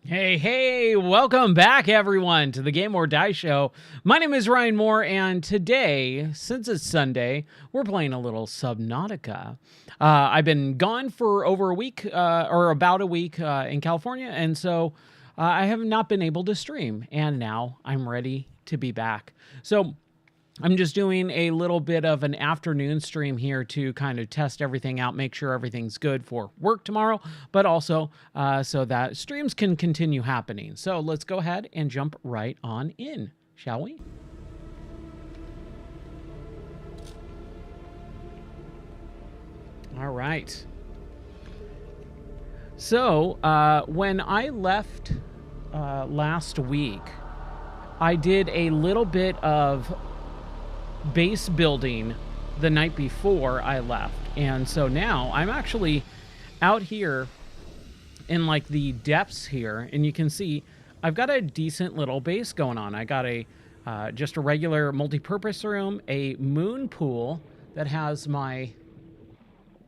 Hey, welcome back, everyone, to the Game or Die Show. My name is Ryan Moore, and today, since it's Sunday, we're playing a little Subnautica. I've been gone for over a week, or about a week in California, and so I have not been able to stream, and now I'm ready to be back. So I'm just doing a little bit of an afternoon stream here to kind of test everything out, make sure everything's good for work tomorrow, but also so that streams can continue happening. So let's go ahead and jump right on in, shall we? All right. So when I left last week, I did a little bit of base building the night before I left, and so now I'm actually out here in like the depths here, and you can see I've got a decent little base going on. I got a just a regular multi-purpose room, a moon pool that has my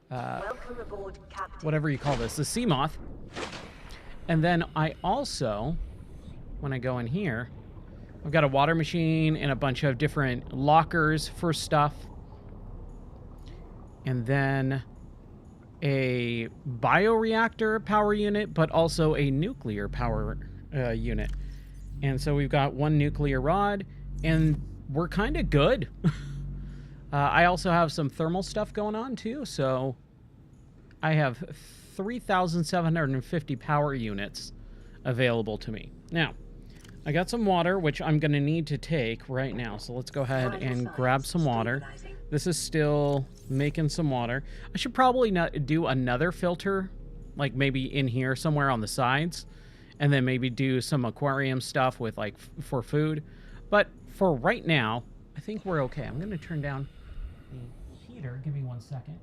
Welcome aboard, Captain. whatever you call this, the sea moth, and then I also, when I go in here, I've got a water machine and a bunch of different lockers for stuff. And then a bioreactor power unit, but also a nuclear power unit. And so we've got one nuclear rod, and we're kind of good. I also have some thermal stuff going on, too. So I have 3,750 power units available to me. Now, I got some water, which I'm going to need to take right now. So let's go ahead and grab some water. This is still making some water. I should probably not do another filter, like maybe in here somewhere on the sides, and then maybe do some aquarium stuff with like for food. But for right now, I think we're okay. I'm going to turn down the heater. Give me 1 second.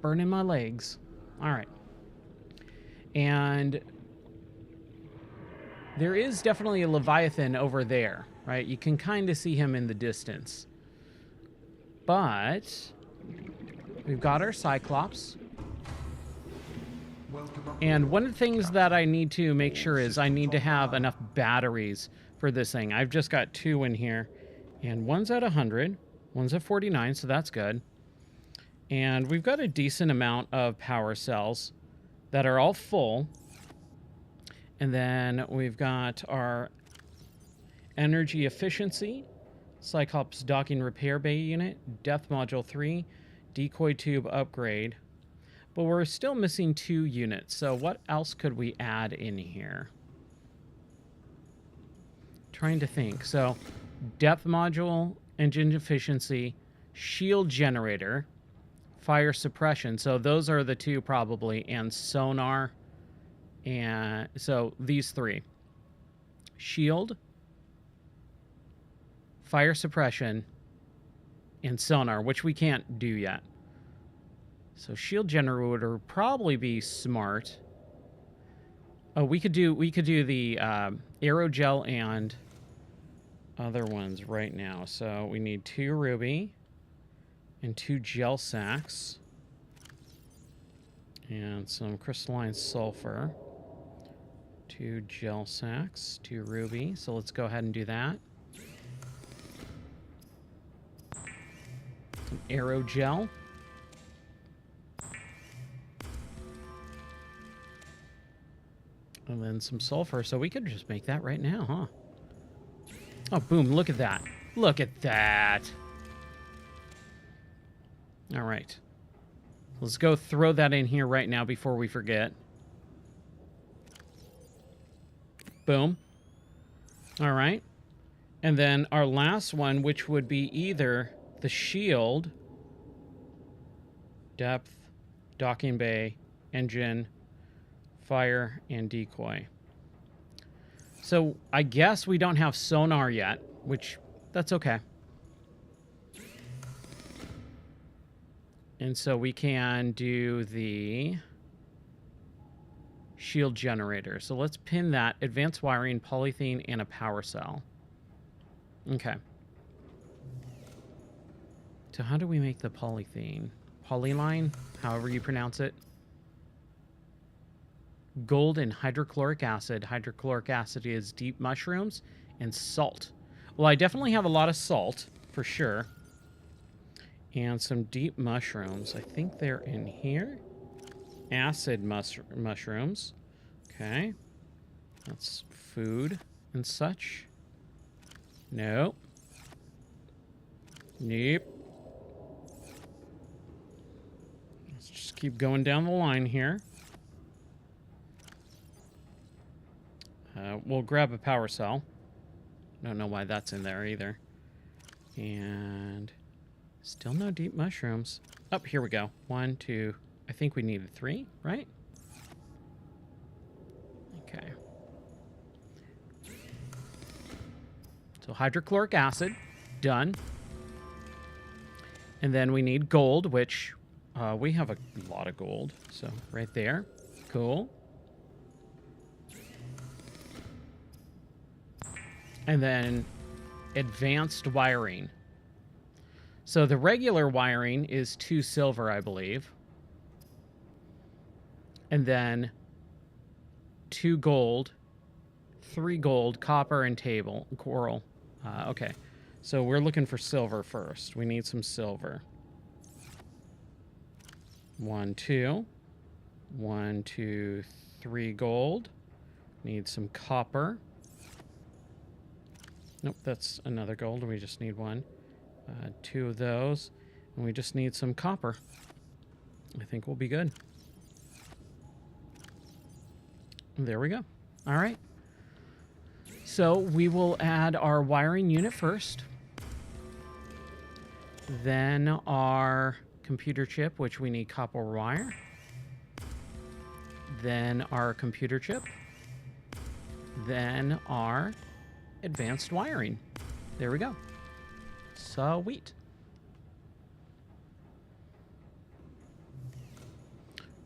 Burning my legs. All right. And there is definitely a Leviathan over there, right? You can kind of see him in the distance. But we've got our Cyclops. And one of the things that I need to make sure is I need to have enough batteries for this thing. I've just got 2 in here. And one's at 100, one's at 49, so that's good. And we've got a decent amount of power cells that are all full. And then we've got our energy efficiency, Cyclops docking repair bay unit, depth module 3, decoy tube upgrade. But we're still missing 2 units. So what else could we add in here? Trying to think. So depth module, engine efficiency, shield generator, fire suppression. So those are the 2 probably, and sonar. And so these 3: shield, fire suppression, and sonar, which we can't do yet. So shield generator would probably be smart. Oh, we could do the aerogel and other ones right now. So we need 2 ruby and 2 gel sacks and some crystalline sulfur. 2 gel sacks, 2 ruby. So let's go ahead and do that. Some aerogel. And then some sulfur. So we could just make that right now, huh? Oh, boom. Look at that. Look at that. All right. Let's go throw that in here right now before we forget. Boom. All right. And then our last one, which would be either the shield, depth, docking bay, engine, fire, and decoy. So I guess we don't have sonar yet, which that's okay. And so we can do the shield generator. So let's pin that. Advanced wiring, polythene, and a power cell. Okay. So how do we make the polythene? Polyline? However you pronounce it. gold and hydrochloric acid. Hydrochloric acid is deep mushrooms, and salt. Well, I definitely have a lot of salt, for sure. And some deep mushrooms. I think they're in here. Acid mushrooms. Okay. That's food and such. Nope. Nope. Let's just keep going down the line here. We'll grab a power cell. Don't know why that's in there either. And still no deep mushrooms. Oh, here we go. 1, 2. I think we needed 3, right? Okay. So hydrochloric acid, done. And then we need gold, which we have a lot of gold. So right there. Cool. And then advanced wiring. So the regular wiring is 2 silver, I believe. And then 2 gold, 3 gold, copper, and coral. Okay, so we're looking for silver first. We need some silver. 1, 2. 1, 2, 3 gold. Need some copper. Nope, that's another gold. We just need 1. 2 of those. And we just need some copper. I think we'll be good. There we go. All right. So we will add our wiring unit first. Then our computer chip, which we need copper wire. Then our computer chip. Then our advanced wiring. There we go. Sweet.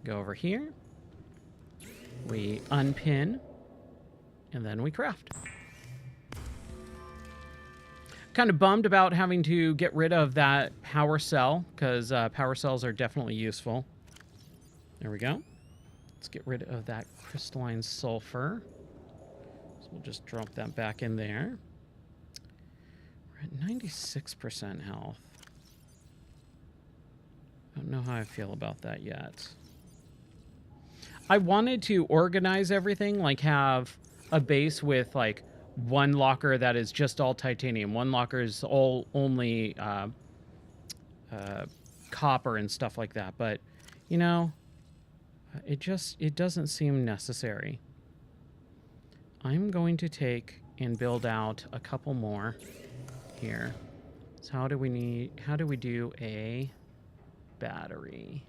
Go over here. We unpin. And then we craft. Kind of bummed about having to get rid of that power cell, because power cells are definitely useful. There we go. Let's get rid of that crystalline sulfur. So we'll just drop that back in there. We're at 96% health. I don't know how I feel about that yet. I wanted to organize everything, like have a base with like one locker that is just all titanium, one locker is only copper and stuff like that, but you know, it doesn't seem necessary. I'm going to take and build out a couple more here. So how do we do a battery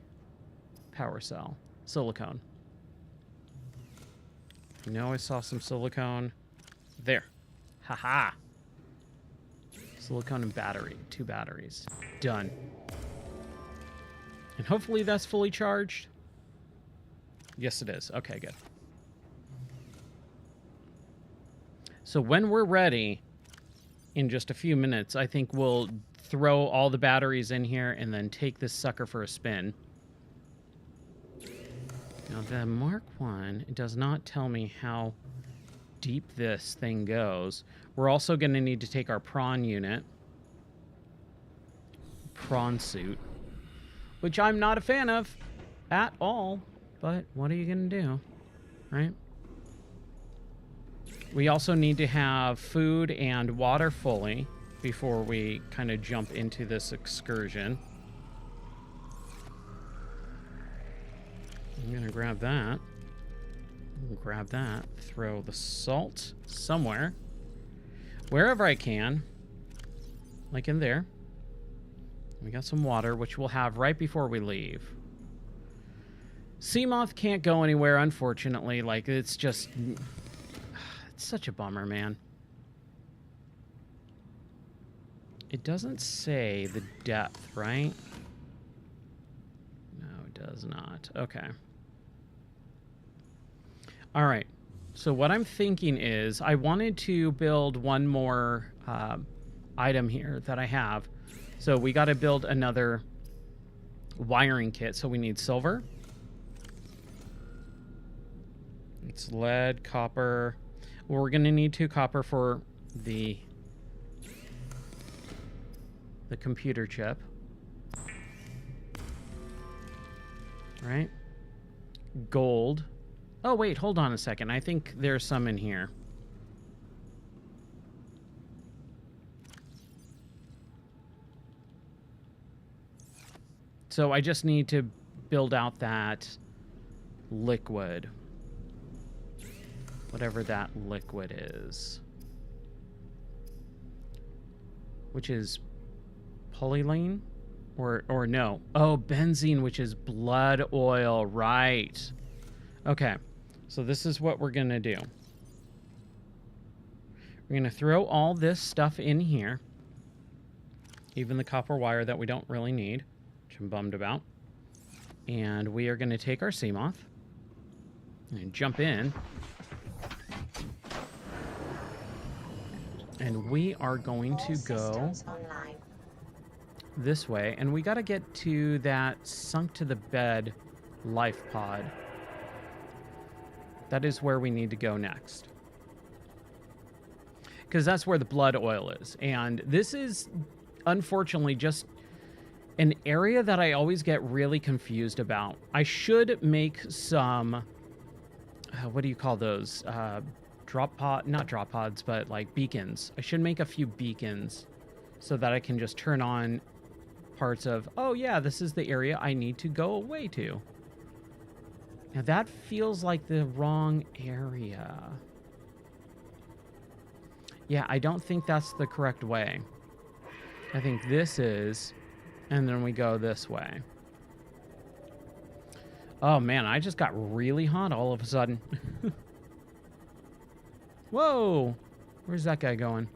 power cell? Silicone. I know I saw some silicone. There. Haha. Silicone and battery. 2 batteries. Done. And hopefully that's fully charged. Yes, it is. Okay, good. So when we're ready, in just a few minutes, I think we'll throw all the batteries in here and then take this sucker for a spin. Now the Mark 1, it does not tell me how deep this thing goes. We're also going to need to take our prawn unit. Prawn suit. Which I'm not a fan of at all. But what are you going to do? Right? We also need to have food and water fully before we kind of jump into this excursion. I'm going to grab that. Grab that. Throw the salt somewhere. Wherever I can. Like in there. We got some water, which we'll have right before we leave. Seamoth can't go anywhere, unfortunately. Like, it's just... It's such a bummer, man. It doesn't say the depth, right? No, it does not. Okay. All right. So what I'm thinking is I wanted to build one more item here that I have. So we got to build another wiring kit. So we need silver. It's lead, copper. Well, we're going to need 2 copper for the computer chip. Right? Gold. Oh, wait, hold on a second. I think there's some in here. So I just need to build out that liquid. Whatever that liquid is. Which is polyline? Or no. Oh, benzene, which is blood oil. Right. Okay. So this is what we're going to do. We're going to throw all this stuff in here. Even the copper wire that we don't really need. Which I'm bummed about. And we are going to take our Seamoth. And jump in. And we are going to go this way. And we got to get to that sunk to the bed life pod. That is where we need to go next. Because that's where the blood oil is. And this is, unfortunately, just an area that I always get really confused about. I should make some... what do you call those? Not drop pods, but like beacons. I should make a few beacons so that I can just turn on parts of, oh yeah, this is the area I need to go away to. Now that feels like the wrong area. Yeah, I don't think that's the correct way. I think this is, and then we go this way. Oh man, I just got really hot all of a sudden. Whoa! Where's that guy going?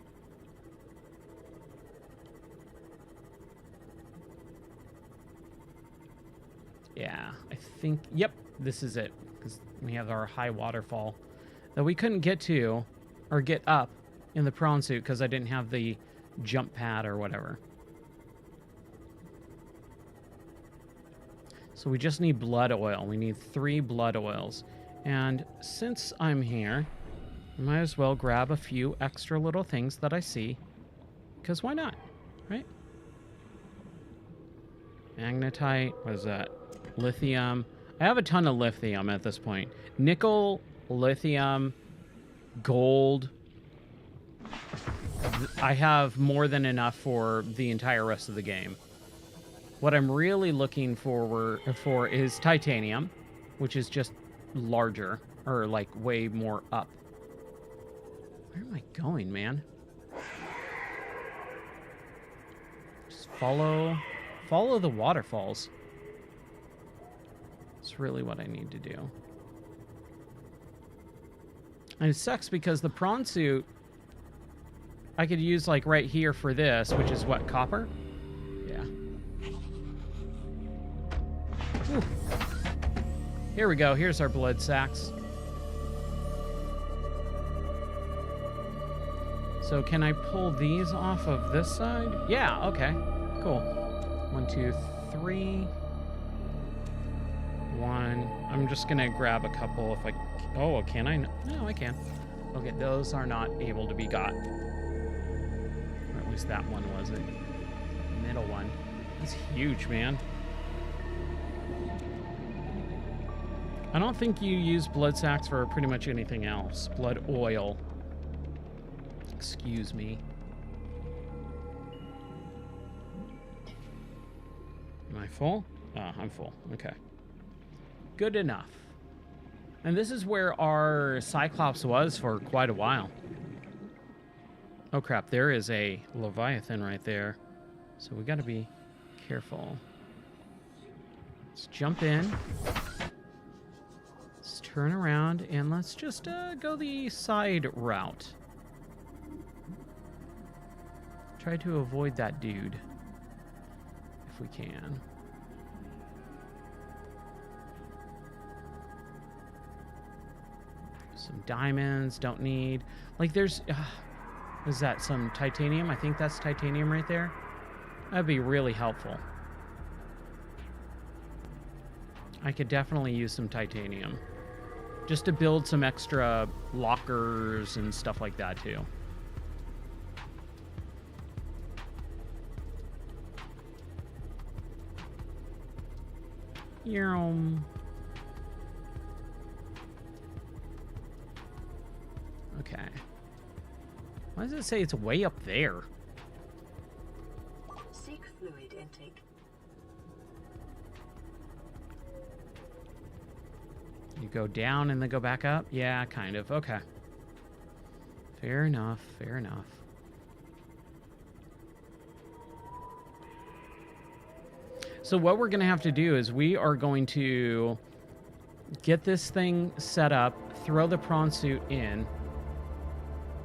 Yeah, I think, yep, this is it. Because we have our high waterfall that we couldn't get to, or get up in the prawn suit because I didn't have the jump pad or whatever. So we just need blood oil. We need 3 blood oils. And since I'm here, I might as well grab a few extra little things that I see. Because why not, right? Magnetite, what is that? Lithium. I have a ton of lithium at this point. Nickel, lithium, gold. I have more than enough for the entire rest of the game. What I'm really looking for is titanium, which is just larger, or like way more up. Where am I going, man? Just follow the waterfalls. It's really what I need to do. And it sucks because the prawn suit I could use like right here for this, which is what, copper? Yeah. Whew. Here we go. Here's our blood sacks. So can I pull these off of this side? Yeah, okay. Cool. 1, 2, 3. 1. I'm just going to grab a couple if I... Oh, can I? No, I can. Okay, those are not able to be got. Or at least that one wasn't. Middle one. It's huge, man. I don't think you use blood sacks for pretty much anything else. Blood oil. Excuse me. Am I full? Oh, I'm full. Okay. Good enough. And this is where our Cyclops was for quite a while. Oh crap, there is a Leviathan right there. So we gotta be careful. Let's jump in. Let's turn around and let's just go the side route. Try to avoid that dude if we can. Some diamonds, don't need. Like there's, is that some titanium? I think that's titanium right there. That'd be really helpful. I could definitely use some titanium. just to build some extra lockers and stuff like that too. Okay. Why does it say it's way up there? Seek fluid intake. You go down and then go back up? Yeah, kind of. Okay. Fair enough. Fair enough. So what we're going to have to do is we are going to get this thing set up, throw the prawn suit in,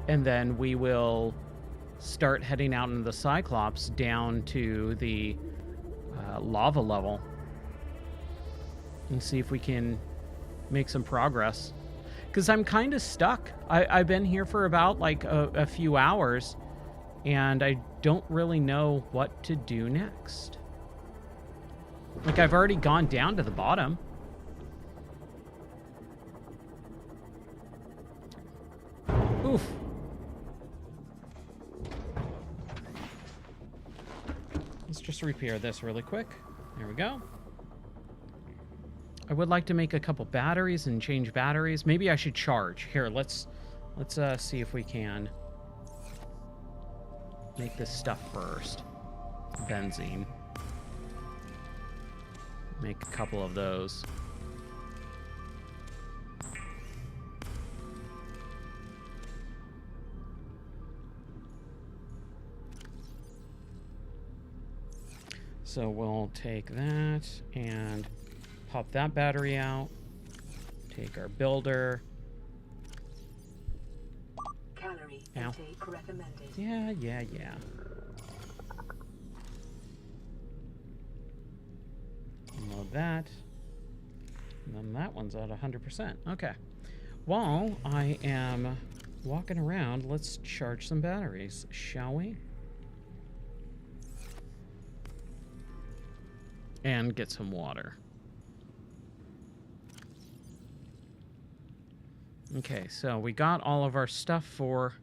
and then we will start heading out into the Cyclops down to the lava level and see if we can make some progress. Because I'm kind of stuck. I've been here for about like a few hours, and I don't really know what to do next. Like, I've already gone down to the bottom. Oof. Let's just repair this really quick. There we go. I would like to make a couple batteries and change batteries. Maybe I should charge. Here, let's see if we can make this stuff first. Benzene. Make a couple of those. So we'll take that and pop that battery out. Take our builder. Calorie Ow. intake recommended. Yeah. Load that. And then that one's at 100%. Okay. While I am walking around, let's charge some batteries, shall we? And get some water. Okay, so we got all of our stuff for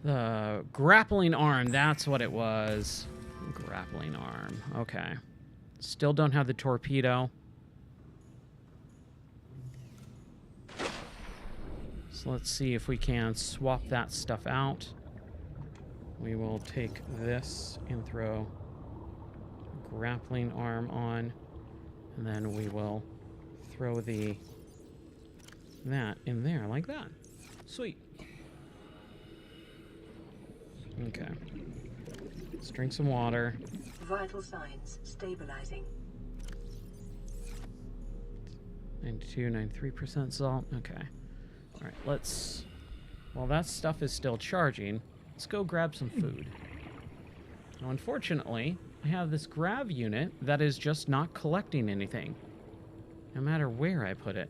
the grappling arm. That's what it was. Grappling arm. Okay. Still don't have the torpedo. So let's see if we can swap that stuff out. We will take this and throw grappling arm on, and then we will throw that in there like that. Sweet. Okay. Let's drink some water. Vital signs stabilizing. 92, 93% salt. Okay. All right, let's... While that stuff is still charging, let's go grab some food. Now, unfortunately, I have this grav unit that is just not collecting anything, no matter where I put it.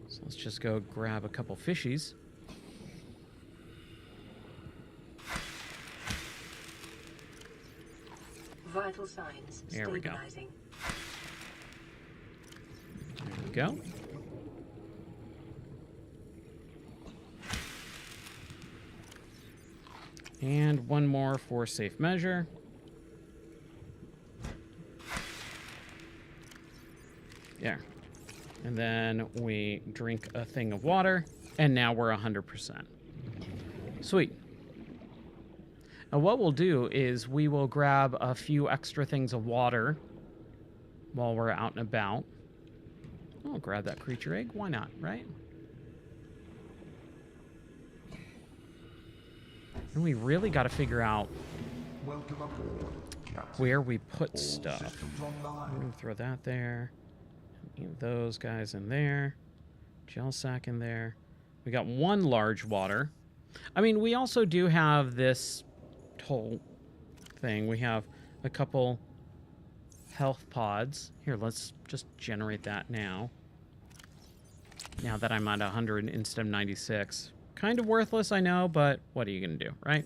So let's just go grab a couple fishies. Vital signs There we go. stabilizing. There we go. And one more for safe measure. There. And then we drink a thing of water, and now we're 100%. Sweet. Now what we'll do is we will grab a few extra things of water while we're out and about. I'll grab that creature egg. Why not, right? And we really got to figure out where we put stuff. I'm going to throw that there. Those guys in there. Gel sack in there. We got one large water. I mean, we also do have this whole thing. We have a couple health pods. Here, let's just generate that now. Now that I'm at 100 instead of 96. Kind of worthless, I know, but what are you going to do, right?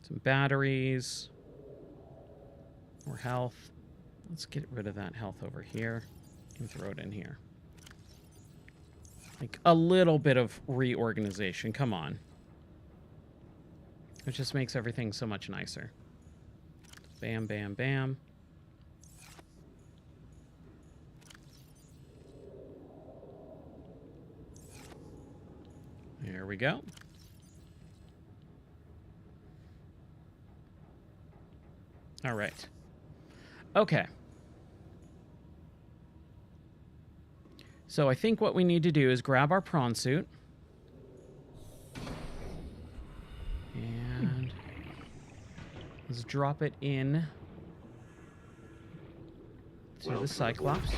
Some batteries. More health. Let's get rid of that health over here and throw it in here. Like a little bit of reorganization. Come on. It just makes everything so much nicer. Bam, bam, bam. There we go. All right. Okay. So I think what we need to do is grab our prawn suit. And let's drop it in to the Cyclops.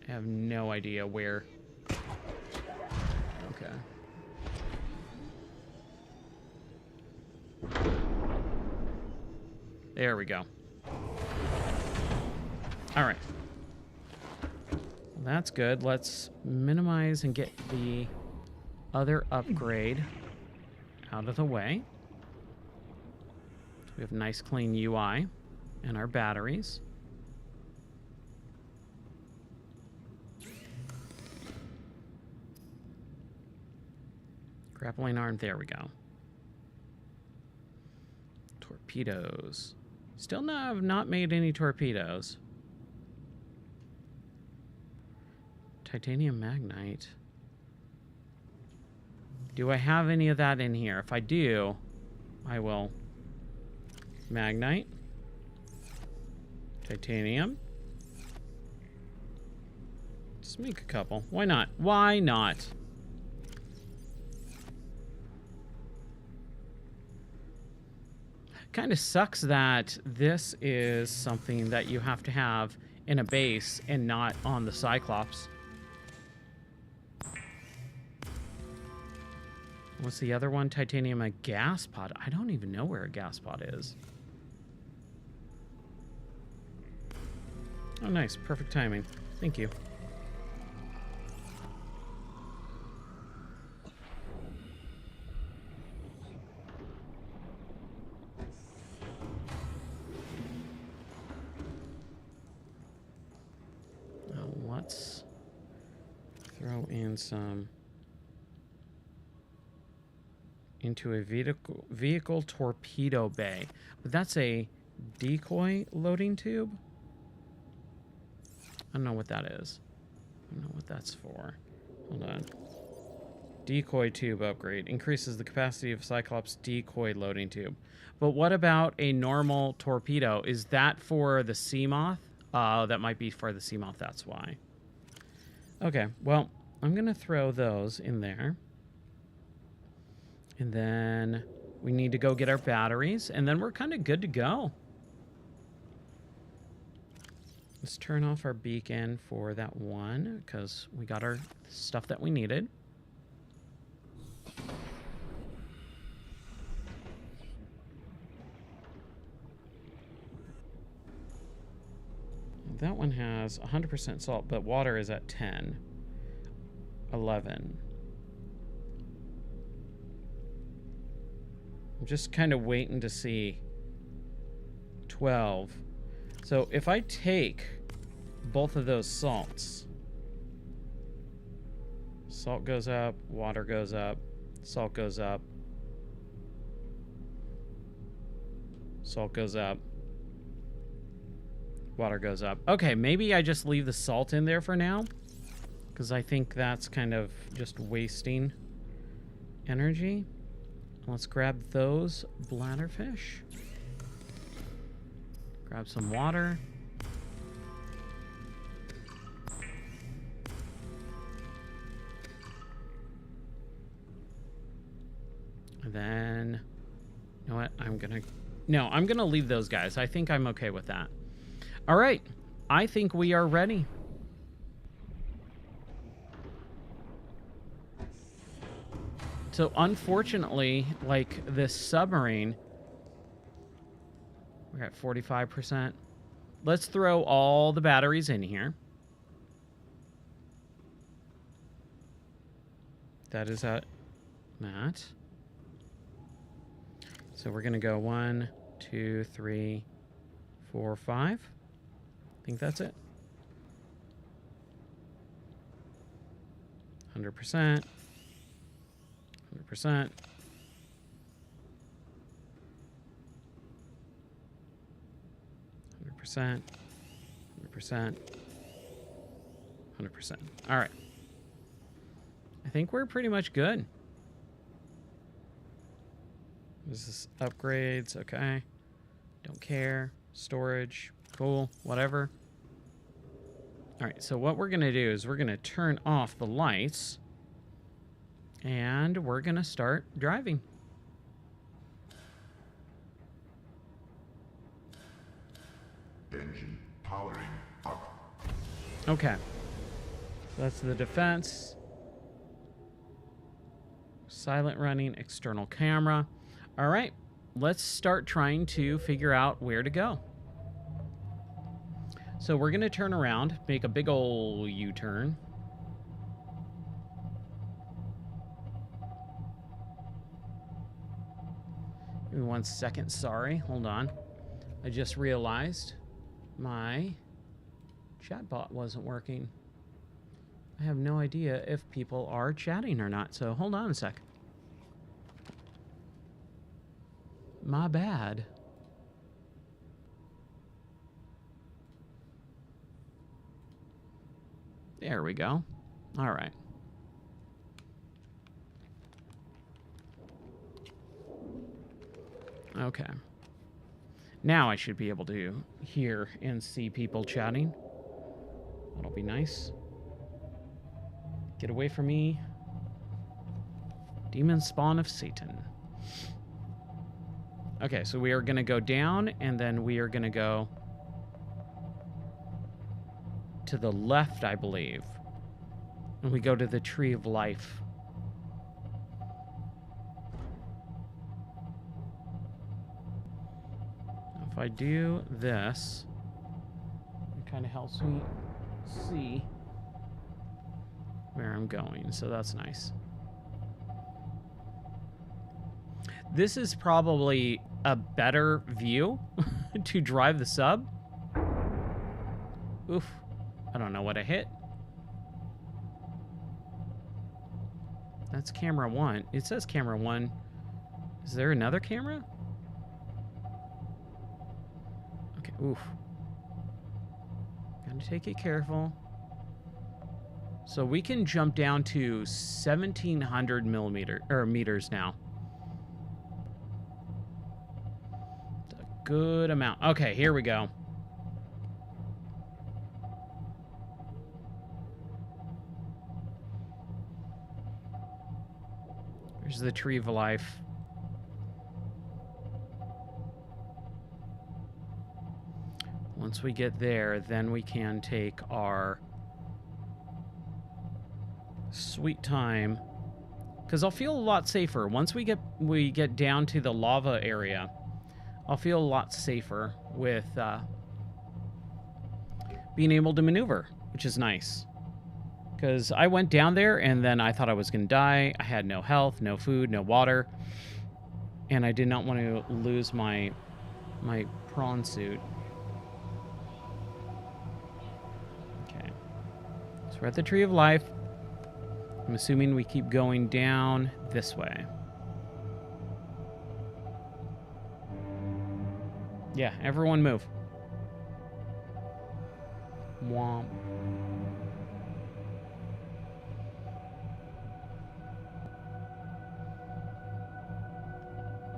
I have no idea where. Okay. There we go. All right. Well, that's good. Let's minimize and get the other upgrade out of the way. We have nice clean UI and our batteries. Grappling arm, there we go. Torpedoes. Still have not made any torpedoes. Titanium magnite. Do I have any of that in here? If I do, I will. Magnite. Titanium. Just make a couple. Why not? Why not? Kind of sucks that this is something that you have to have in a base and not on the Cyclops. What's the other one? Titanium, a gas pod. I don't even know where a gas pod is. Oh, nice. Perfect timing. Thank you. Let's throw in some into a vehicle torpedo bay. But that's a decoy loading tube. I don't know what that is. I don't know what that's for. Hold on. Decoy tube upgrade. Increases the capacity of Cyclops decoy loading tube. But what about a normal torpedo? Is that for the Seamoth? That might be for the Seamoth, that's why. Okay, well, I'm going to throw those in there. And then we need to go get our batteries, and then we're kind of good to go. Let's turn off our beacon for that one, because we got our stuff that we needed. That one has 100% salt, but water is at 10. 11. I'm just kind of waiting to see. 12. So if I take both of those salts, salt goes up, water goes up, salt goes up, salt goes up, water goes up. Okay, maybe I just leave the salt in there for now, because I think that's kind of just wasting energy. Let's grab those bladderfish. Grab some water. And then, you know what? I'm gonna leave those guys. I think I'm okay with that. All right, I think we are ready. So unfortunately, like this submarine, we're at 45%. Let's throw all the batteries in here. That is at that. So we're going to go 1, 2, 3, 4, 5. I think that's it. 100%. 100%. 100%. 100%. 100%. All right. I think we're pretty much good. This is upgrades. Okay. Don't care. Storage. Cool. Whatever. All right. So what we're going to do is we're going to turn off the lights. And we're going to start driving. Engine powering up. Okay. So that's the defense. Silent running, external camera. All right. Let's start trying to figure out where to go. So we're going to turn around, make a big ol' U-turn. Give me 1 second. Sorry. Hold on. I just realized my chatbot wasn't working. I have no idea if people are chatting or not, so hold on a sec. My bad. There we go. All right. Okay. Now I should be able to hear and see people chatting. That'll be nice. Get away from me. Demon spawn of Satan. Okay, so we are going to go down, and then we are going to go to the left, I believe. And we go to the Tree of Life. If I do this, it kind of helps me see where I'm going, so that's nice. This is probably a better view to drive the sub. Oof. I don't know what I hit. That's camera 1. It says camera 1. Is there another camera? Okay, oof. Gotta take it careful. So we can jump down to 1,700 meters now. It's a good amount. Okay, here we go. There's the Tree of Life. Once we get there, then we can take our sweet time, because I'll feel a lot safer once we get down to the lava area. I'll feel a lot safer with being able to maneuver, which is nice. Because I went down there and then I thought I was going to die. I had no health, no food, no water. And I did not want to lose my prawn suit. Okay. So we're at the Tree of Life. I'm assuming we keep going down this way. Yeah, everyone move. Womp.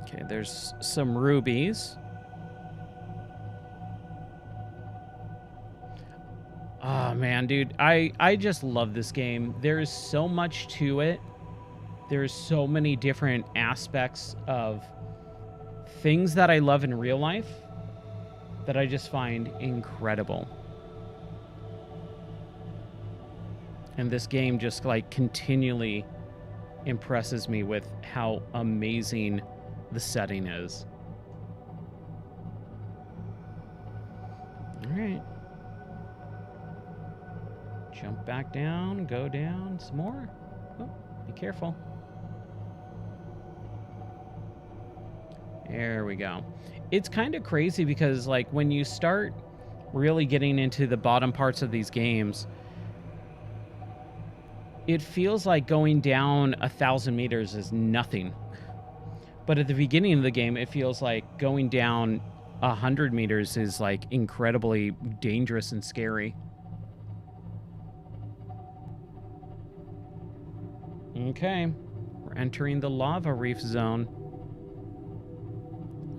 Okay, there's some rubies. Oh, man, dude. I just love this game. There is so much to it. There's so many different aspects of things that I love in real life that I just find incredible. And this game just, like, continually impresses me with how amazing the setting is. All right. Jump back down, go down some more. Oh, be careful. There we go. It's kind of crazy because, like, when you start really getting into the bottom parts of these games, it feels like going down 1,000 meters is nothing. But at the beginning of the game, it feels like going down 100 meters is, like, incredibly dangerous and scary. Okay, we're entering the lava reef zone.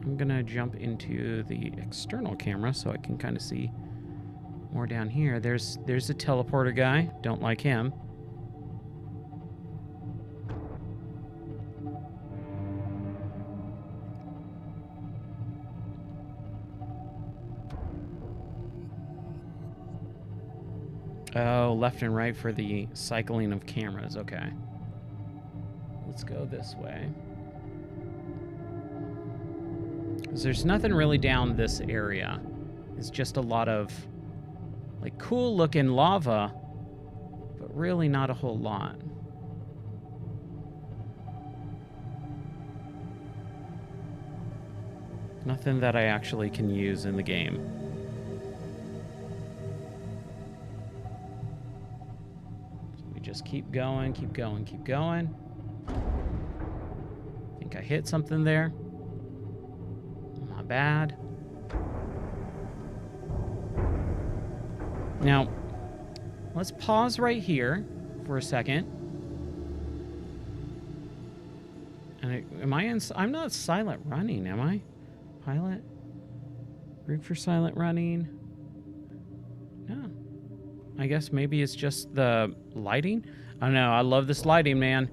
I'm gonna jump into the external camera so I can kind of see more down here. There's a teleporter guy. Don't like him. Oh, left and right for the cycling of cameras. Okay. Let's go this way. 'Cause there's nothing really down this area. It's just a lot of, like, cool looking lava, but really not a whole lot. Nothing that I actually can use in the game. So we just keep going, keep going, keep going. I think I hit something there. Not bad. Now, let's pause right here for a second. And I'm not silent running, am I? Pilot? Rig for silent running? No. I guess maybe it's just the lighting? I don't know. I love this lighting, man.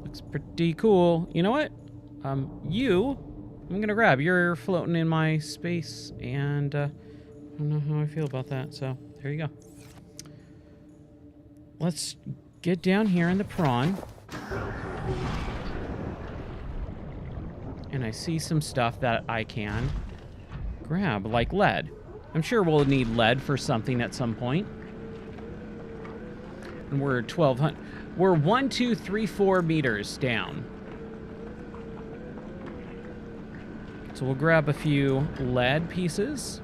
Looks pretty cool. You know what? I'm gonna grab. You're floating in my space, and I don't know how I feel about that, so there you go. Let's get down here in the prawn. And I see some stuff that I can grab, like lead. I'm sure we'll need lead for something at some point. And we're 1,200. We're 1, 2, 3, 4 meters down. So we'll grab a few lead pieces.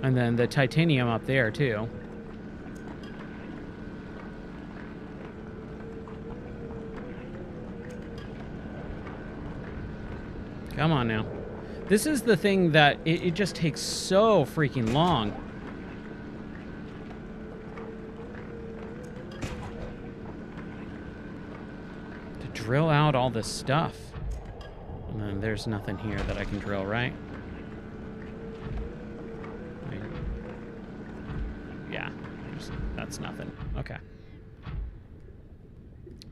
And then the titanium up there, too. Come on now. This is the thing that it just takes so freaking long. To drill out all this stuff. And then there's nothing here that I can drill, right? Yeah, that's nothing. Okay.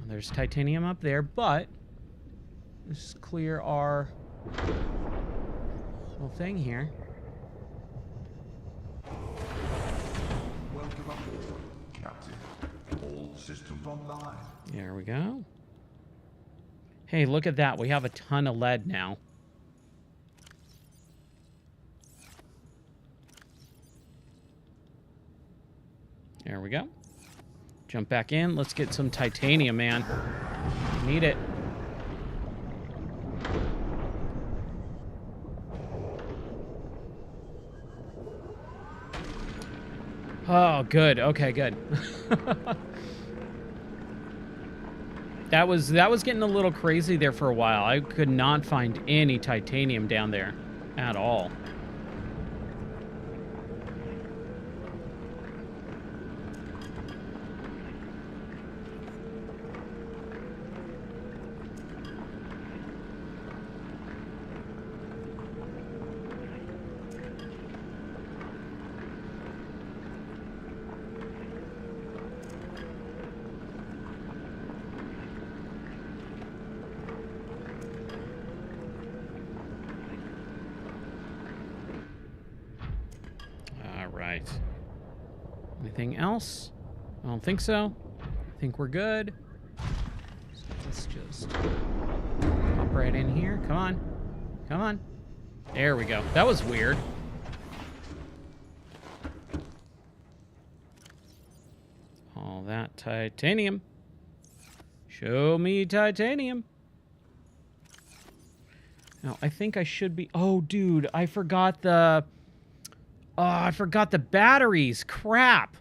There's titanium up there, but let's clear our little thing here. Welcome aboard, Captain. All systems online. There we go. Hey, look at that. We have a ton of lead now. There we go. Jump back in. Let's get some titanium, man. Need it. Oh, good. Okay, good. That was getting a little crazy there for a while. I could not find any titanium down there at all. right. Anything else? I don't think so. I think we're good. So let's just pop right in here. Come on. Come on. There we go. That was weird. All that titanium. Show me titanium. Now, I think I should be... Oh, dude, I forgot the... Oh, I forgot the batteries. Crap.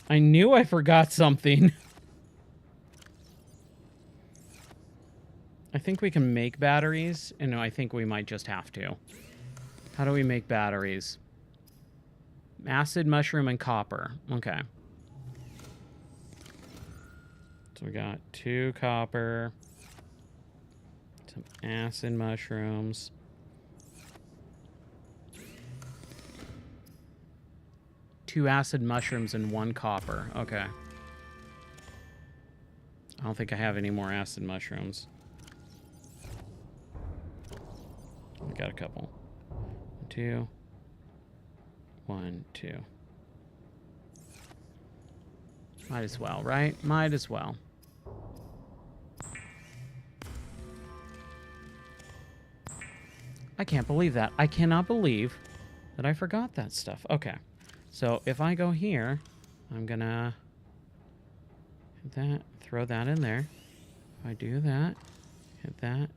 I knew I forgot something. I think we can make batteries. And no, I think we might just have to. How do we make batteries? Acid, mushroom, and copper. Okay. So we got 2 copper. Some acid mushrooms. Two acid mushrooms and 1 copper. Okay. I don't think I have any more acid mushrooms. I got a couple. 2. 1, 2. Might as well, right? Might as well. I can't believe that. I cannot believe that I forgot that stuff. Okay. So if I go here, I'm gonna hit that, throw that in there. If I do that, hit that,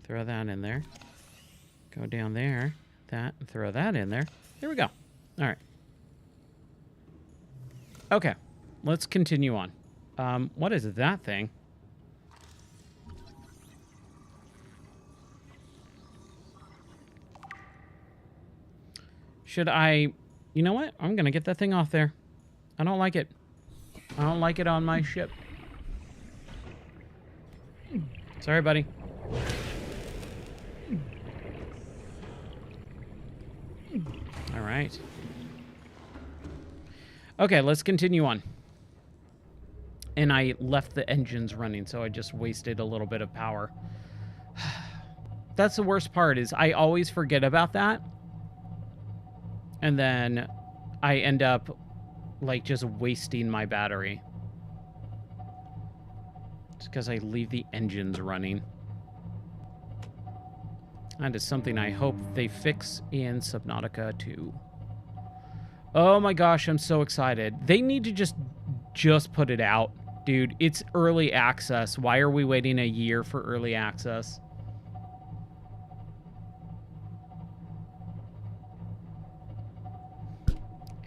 throw that in there. Go down there, that, and throw that in there. There we go. All right. Okay. Let's continue on. What is that thing? Should I... You know what? I'm going to get that thing off there. I don't like it. I don't like it on my ship. Sorry, buddy. All right. Okay, let's continue on. And I left the engines running, so I just wasted a little bit of power. That's the worst part, is I always forget about that. And then I end up, like, just wasting my battery. Just because I leave the engines running. That is something I hope they fix in Subnautica 2. Oh my gosh, I'm so excited. They need to just put it out. Dude, it's early access. Why are we waiting a year for early access?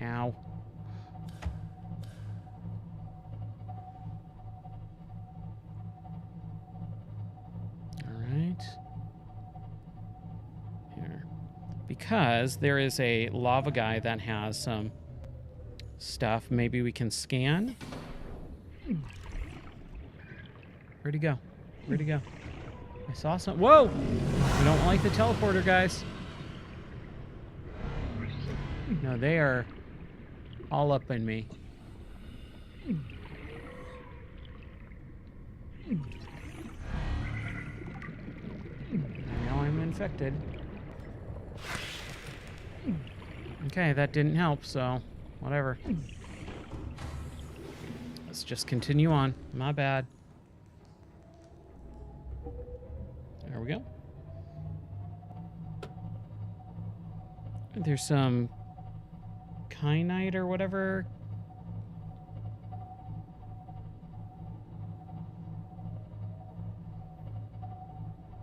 Ow. All right. Here. Because there is a lava guy that has some stuff. Maybe we can scan. Where'd he go? Where'd he go? I saw some. Whoa! We don't like the teleporter, guys. No, they are all up in me. Now I'm infected. Okay, that didn't help, so whatever. Let's just continue on. My bad. There we go. There's some kyanite or whatever.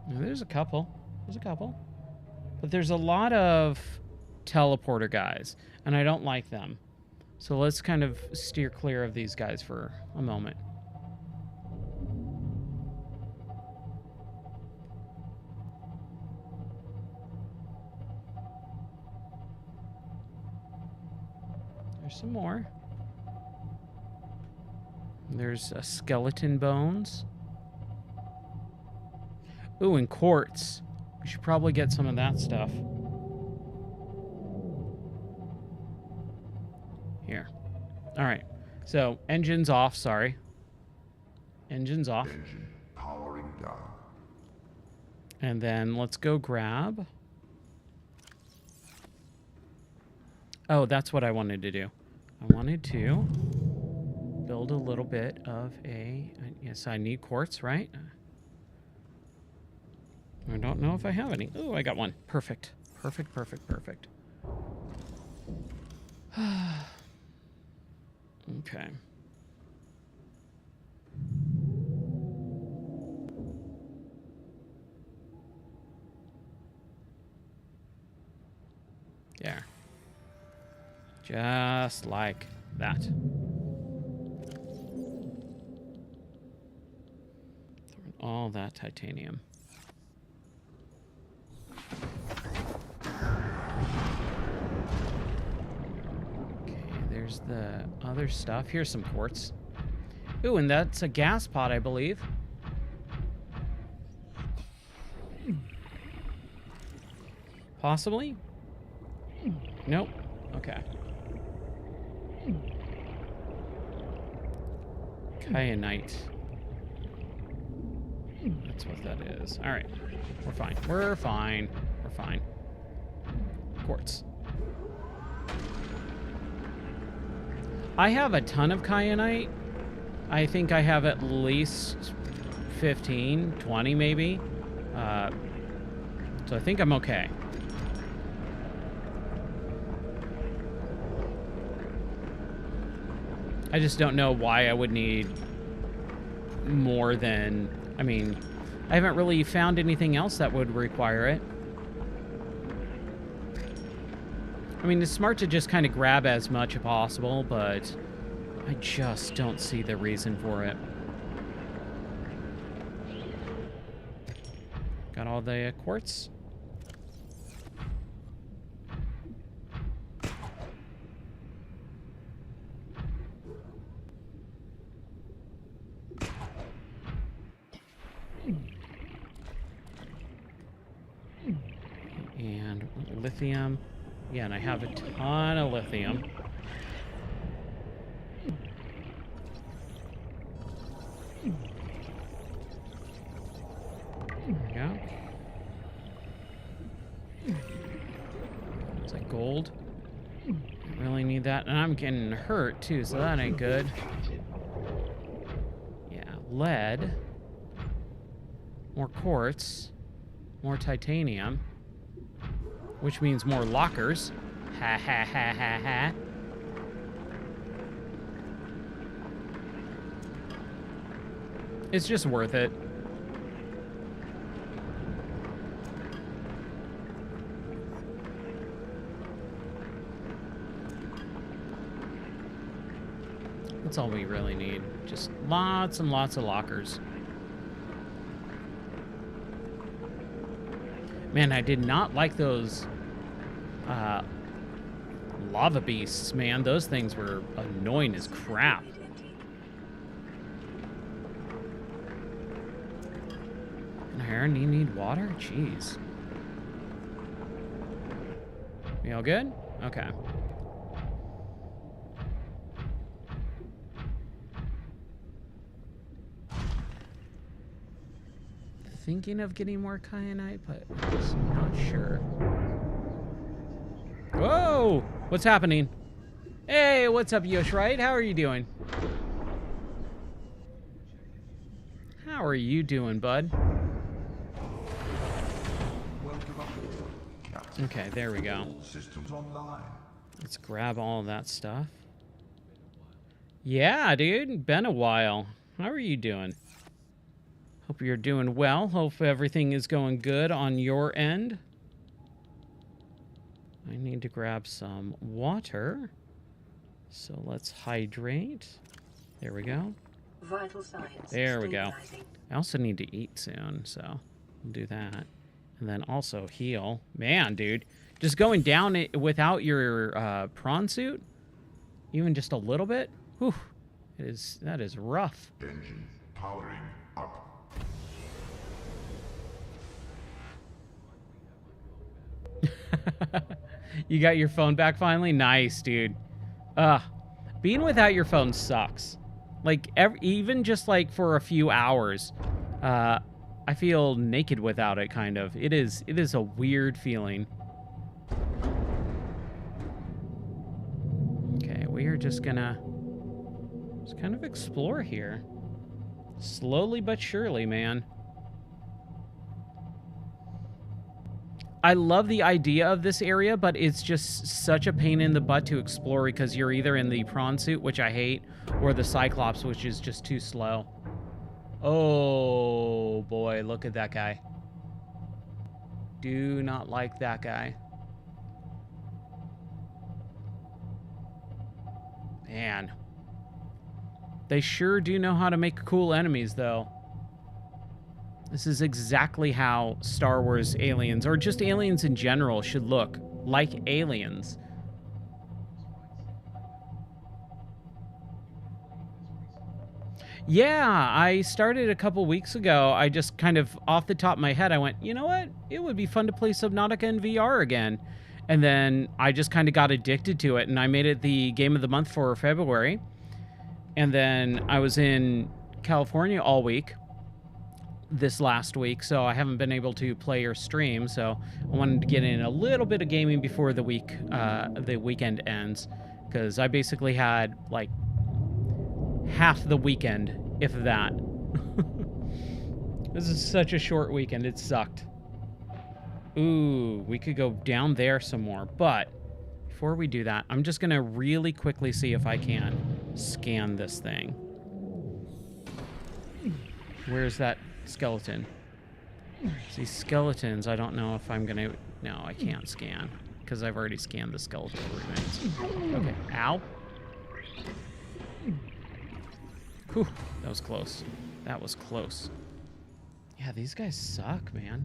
Now, there's a couple. There's a couple. But there's a lot of teleporter guys, and I don't like them. So let's kind of steer clear of these guys for a moment. There's some more. There's skeleton bones. Ooh, and quartz. We should probably get some of that stuff. Here. All right. So, engines off, sorry. Engines off. Engine powering down. And then let's go grab Oh, that's what I wanted to do. I wanted to build a little bit of a... Yes, I need quartz, right? I don't know if I have any. Oh, I got one. Perfect. Perfect, perfect, perfect. Okay. There. Just like that. All that titanium. Okay, there's the other stuff. Here's some quartz. Ooh, and that's a gas pot, I believe. Possibly? Nope. Okay. Kyanite. That's what that is. All right. We're fine. We're fine. We're fine. Quartz. I have a ton of kyanite. I think I have at least 15, 20 maybe. So I think I'm okay. I just don't know why I would need more than... I mean, I haven't really found anything else that would require it. I mean, it's smart to just kind of grab as much as possible, but I just don't see the reason for it. Got all the quartz? And lithium. Yeah, and I have a ton of lithium. There we go. It's like gold. I really need that. And I'm getting hurt too, so that ain't good. Yeah, lead. More quartz. More titanium. Which means more lockers. Ha ha ha ha ha. It's just worth it. That's all we really need. Just lots and lots of lockers. Man, I did not like those lava beasts, man. Those things were annoying as crap. And Aaron, you need water? Jeez. You all good? Okay. Thinking of getting more kyanite, but I'm not sure. Whoa! What's happening? Hey, what's up, Yoshright? How are you doing? How are you doing, bud? Okay, there we go. Systems online. Let's grab all that stuff. Yeah, dude. Been a while. How are you doing? Hope you're doing well. Hope everything is going good on your end. I need to grab some water. So let's hydrate. There we go. Vital signs. There we go. Stabilizing. I also need to eat soon, so we'll do that. And then also heal. Man, dude. Just going down it without your prawn suit, even just a little bit, whew, that is rough. Engine powering up. You got your phone back finally? Nice, dude. Being without your phone sucks. Like, even just like for a few hours, I feel naked without it, kind of. It is a weird feeling. just gonna just kind of explore here. Slowly but surely, man. I love the idea of this area, but it's just such a pain in the butt to explore because you're either in the prawn suit, which I hate, or the Cyclops, which is just too slow. Oh, boy, look at that guy. Do not like that guy. Man. They sure do know how to make cool enemies, though. This is exactly how Star Wars aliens, or just aliens in general, should look. Like aliens. Yeah, I started a couple weeks ago. I just kind of, off the top of my head, I went, you know what? It would be fun to play Subnautica in VR again. And then I just kind of got addicted to it, and I made it the game of the month for February. And then I was in California all week this last week, so I haven't been able to play or stream, so I wanted to get in a little bit of gaming before the weekend ends, because I basically had like half the weekend, if that. This is such a short weekend, it sucked. Ooh, we could go down there some more, but before we do that, I'm just gonna really quickly see if I can scan this thing. Where's that skeleton? See, skeletons, I don't know if I'm gonna... No, I can't scan, because I've already scanned the skeletal remains. Okay, ow. Whew, that was close. That was close. Yeah, these guys suck, man.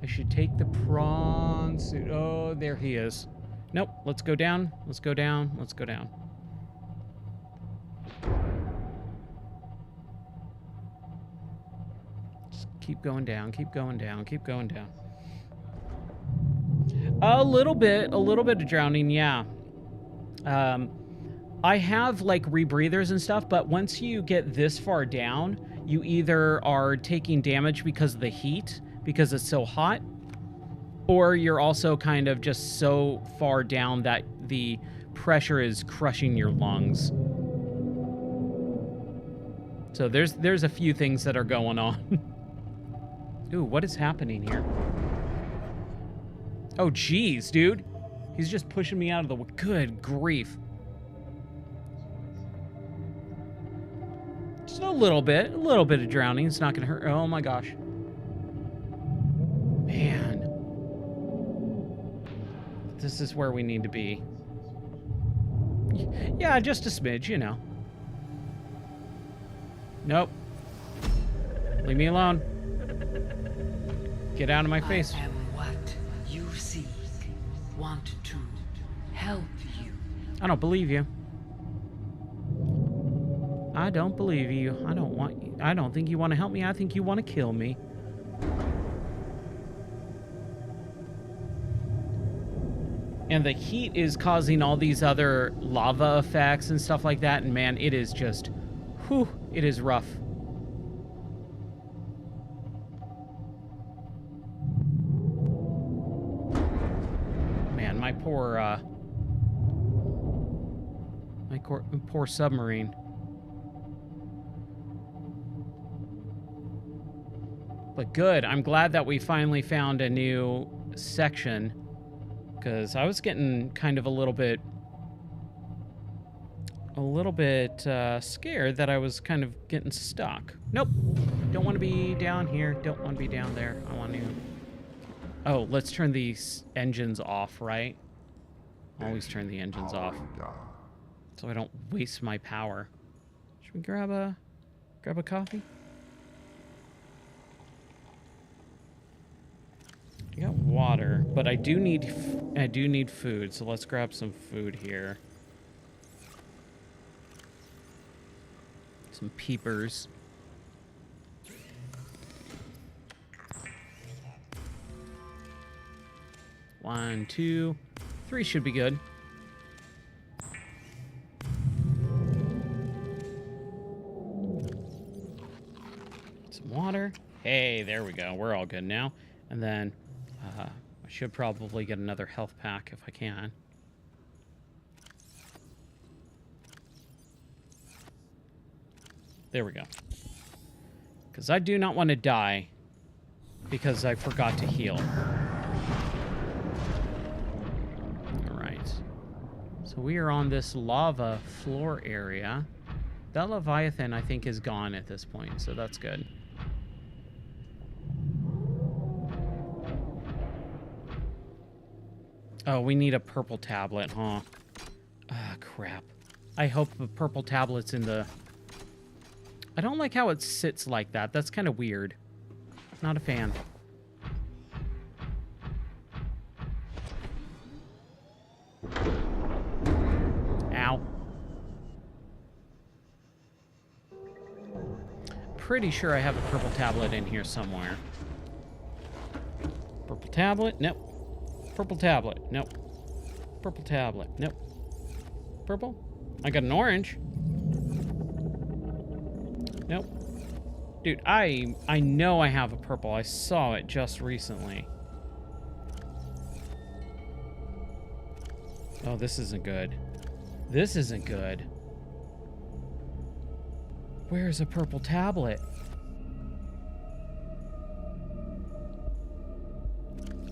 I should take the prawn suit. Oh, there he is. Nope, let's go down. Let's go down. Let's go down. Just keep going down, keep going down, keep going down. A little bit of drowning, yeah. I have like rebreathers and stuff, but once you get this far down, you either are taking damage because of the heat, because it's so hot, or you're also kind of just so far down that the pressure is crushing your lungs. So there's a few things that are going on. Ooh, what is happening here? Oh, geez, dude. He's just pushing me out of the way. Good grief. Just a little bit of drowning. It's not going to hurt. Oh, my gosh. Man. This is where we need to be. Yeah, just a smidge, you know. Nope. Leave me alone. Get out of my face. I am what you seek. Want to help you. I don't believe you. I don't believe you. I don't think you want to help me. I think you want to kill me. And the heat is causing all these other lava effects and stuff like that. And man, it is just, whew, it is rough. Man, my poor submarine. But good, I'm glad that we finally found a new section, because I was getting kind of a little bit scared that I was kind of getting stuck. Nope, don't want to be down here, don't want to be down there. I want to... Oh, let's turn these engines off, right? Always turn the engines off, so I don't waste my power. Should we grab a coffee? I got water, but I do need food, so let's grab some food here. Some peepers. One, two, three should be good. Some water. Hey, there we go. We're all good now. And then I should probably get another health pack if I can. There we go. Because I do not want to die because I forgot to heal. Alright. So we are on this lava floor area. That Leviathan, I think, is gone at this point, so that's good. Oh, we need a purple tablet, huh? Ah, crap. I hope the purple tablet's in the... I don't like how it sits like that. That's kind of weird. Not a fan. Ow. Pretty sure I have a purple tablet in here somewhere. Purple tablet? Nope. Purple tablet. Nope. Purple tablet. Nope. Purple? I got an orange. Nope. Dude, I know I have a purple. I saw it just recently. Oh, this isn't good. This isn't good. Where's a purple tablet?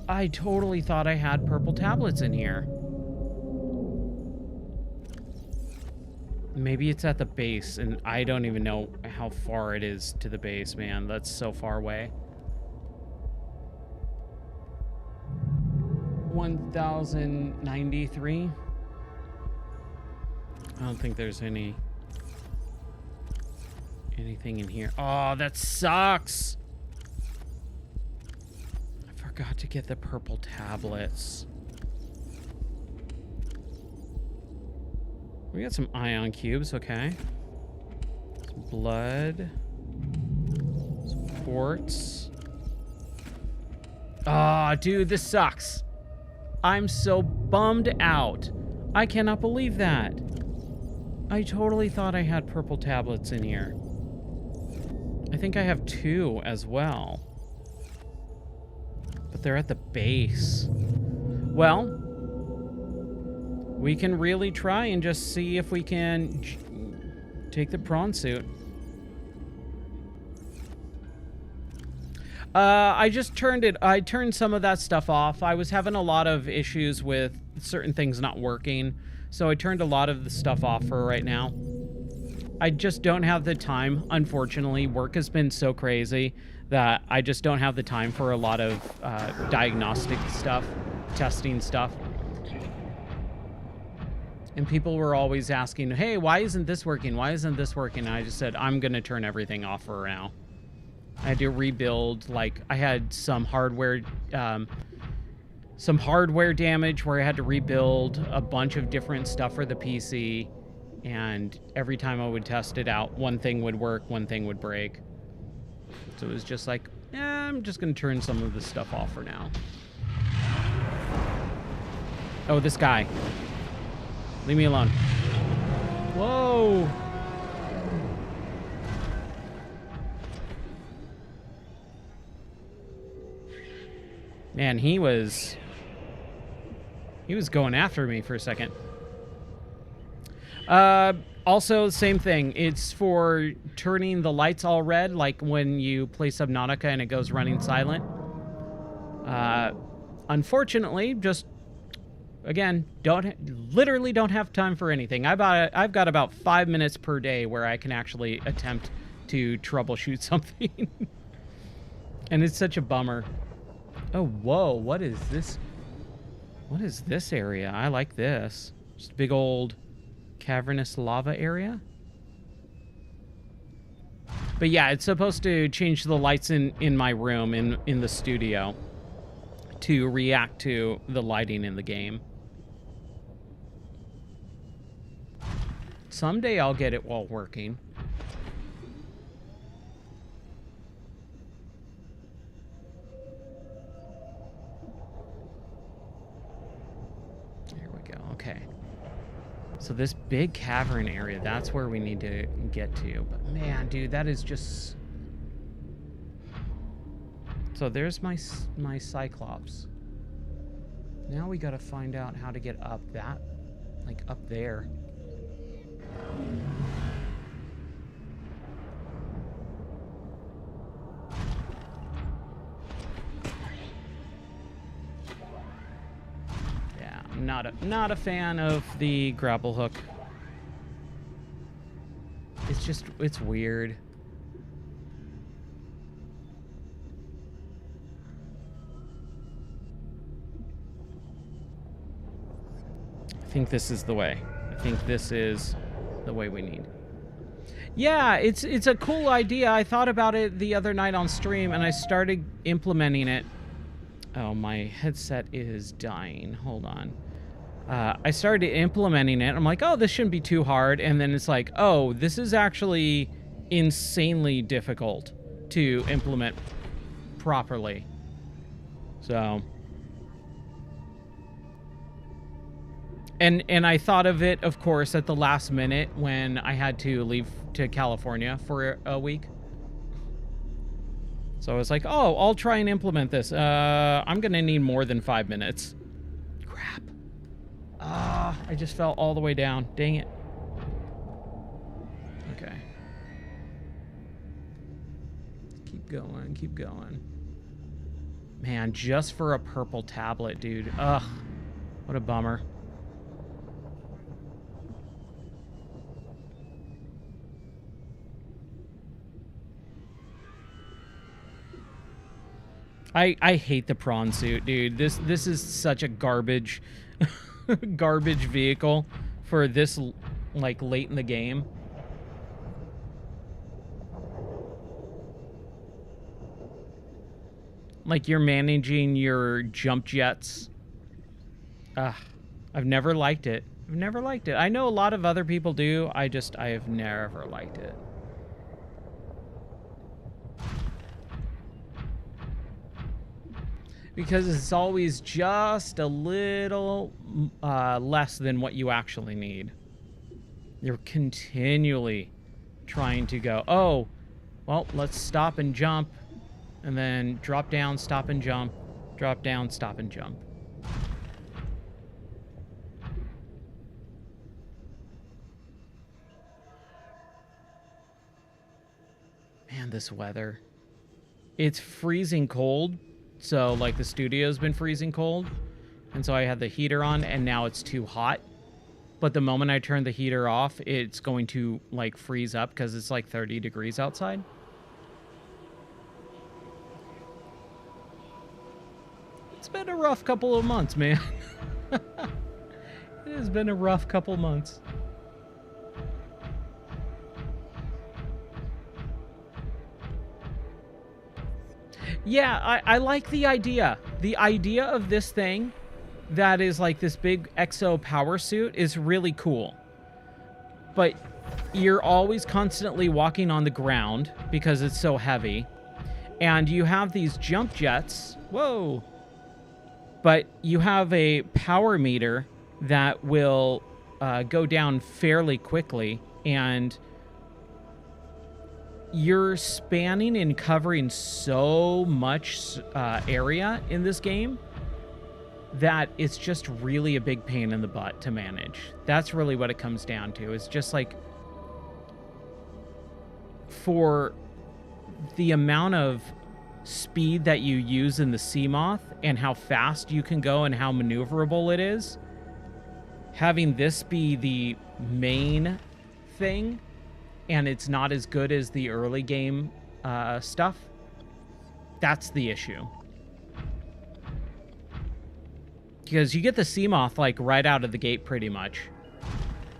I totally thought I had purple tablets in here. Maybe it's at the base, and I don't even know how far it is to the base, man. That's so far away. 1093. I don't think there's anything in here. Oh, that sucks. I forgot to get the purple tablets. We got some ion cubes, okay. Some blood. Some quartz. Ah, dude, this sucks. I'm so bummed out. I cannot believe that. I totally thought I had purple tablets in here. I think I have 2 as well. But they're at the base. Well, we can really try and just see if we can take the prawn suit. I just I turned some of that stuff off. I was having a lot of issues with certain things not working, so I turned a lot of the stuff off for right now. I just don't have the time, unfortunately. Work has been so crazy that I just don't have the time for a lot of diagnostic stuff, testing stuff. And people were always asking, hey, why isn't this working? Why isn't this working? And I just said, I'm going to turn everything off for now. I had to rebuild, like, I had some hardware damage where I had to rebuild a bunch of different stuff for the PC. And every time I would test it out, one thing would work, one thing would break. So it was just like, I'm just going to turn some of this stuff off for now. Oh, this guy. Leave me alone. Whoa. Man, he was going after me for a second. Also, same thing. It's for turning the lights all red, like when you play Subnautica and it goes running silent. Unfortunately, just again, literally don't have time for anything. I've got about 5 minutes per day where I can actually attempt to troubleshoot something. And it's such a bummer. Oh, whoa, what is this? What is this area? I like this. Just a big old cavernous lava area. But yeah, it's supposed to change the lights in my room, in the studio, to react to the lighting in the game. Someday I'll get it while working. There we go. Okay. So this big cavern area, that's where we need to get to. But man, dude, that is just So there's my Cyclops. Now we gotta find out how to get up that, like up there. Yeah, I'm not a fan of the grapple hook. It's weird. I think this is the way. I think this is the way we need. Yeah, it's a cool idea. I thought about it the other night on stream, and I started implementing it. Oh, my headset is dying. Hold on. I started implementing it. I'm like, oh, this shouldn't be too hard. And then it's like, oh, this is actually insanely difficult to implement properly. So... And I thought of it, of course, at the last minute when I had to leave to California for a week. So I was like, oh, I'll try and implement this. I'm going to need more than 5 minutes. Crap. I just fell all the way down. Dang it. Okay. Keep going, keep going. Man, just for a purple tablet, dude. Ugh. What a bummer. I hate the prawn suit, dude. This is such a garbage garbage vehicle for this like late in the game. Like you're managing your jump jets. I've never liked it. I've never liked it. I know a lot of other people do. I have never liked it. Because it's always just a little less than what you actually need. You're continually trying to go, oh, well, let's stop and jump, and then drop down, stop and jump, drop down, stop and jump. Man, this weather. It's freezing cold. So, like, the studio's been freezing cold, and so I had the heater on, and now it's too hot. But the moment I turn the heater off, it's going to, like, freeze up because it's, like, 30 degrees outside. It's been a rough couple of months, man. It has been a rough couple months. Yeah, I like the idea. The idea of this thing that is like this big exo power suit is really cool. But you're always constantly walking on the ground because it's so heavy. And you have these jump jets. Whoa. But you have a power meter that will go down fairly quickly. And you're spanning and covering so much area in this game that it's just really a big pain in the butt to manage. That's really what it comes down to. It's just like, for the amount of speed that you use in the Seamoth and how fast you can go and how maneuverable it is, having this be the main thing, and it's not as good as the early game stuff, that's the issue. Because you get the Seamoth, like, right out of the gate, pretty much.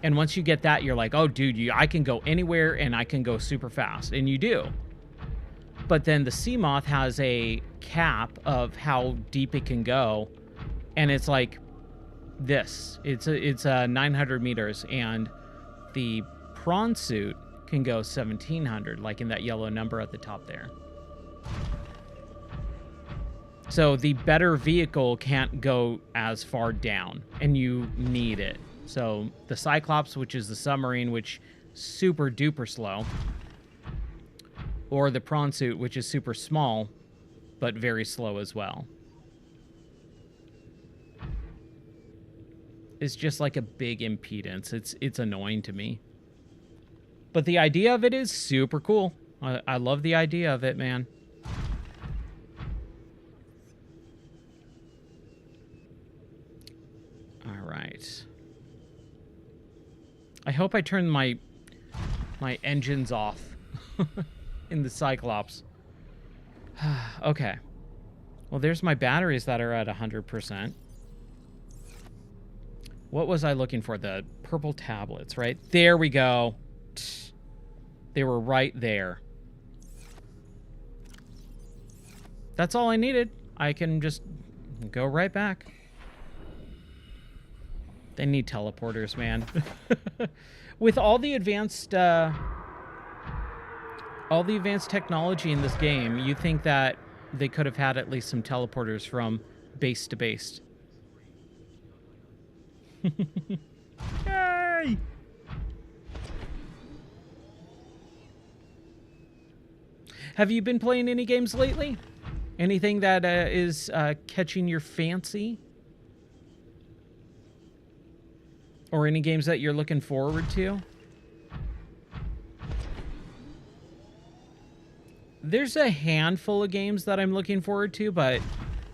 And once you get that, you're like, oh, dude, I can go anywhere, and I can go super fast. And you do. But then the Seamoth has a cap of how deep it can go. And it's like this. It's 900 meters, and the prawn suit can go 1,700, like in that yellow number at the top there. So the better vehicle can't go as far down, and you need it. So the Cyclops, which is the submarine, which is super duper slow, or the prawn suit, which is super small, but very slow as well. It's just like a big impedance. It's annoying to me. But the idea of it is super cool. I love the idea of it, man. All right. I hope I turn my engines off in the Cyclops. Okay. Well, there's my batteries that are at 100%. What was I looking for? The purple tablets, right? There we go. They were right there. That's all I needed. I can just go right back. They need teleporters, man. With all the advanced technology in this game, you think that they could have had at least some teleporters from base to base. Yay! Have you been playing any games lately? Anything that is catching your fancy? Or any games that you're looking forward to? There's a handful of games that I'm looking forward to, but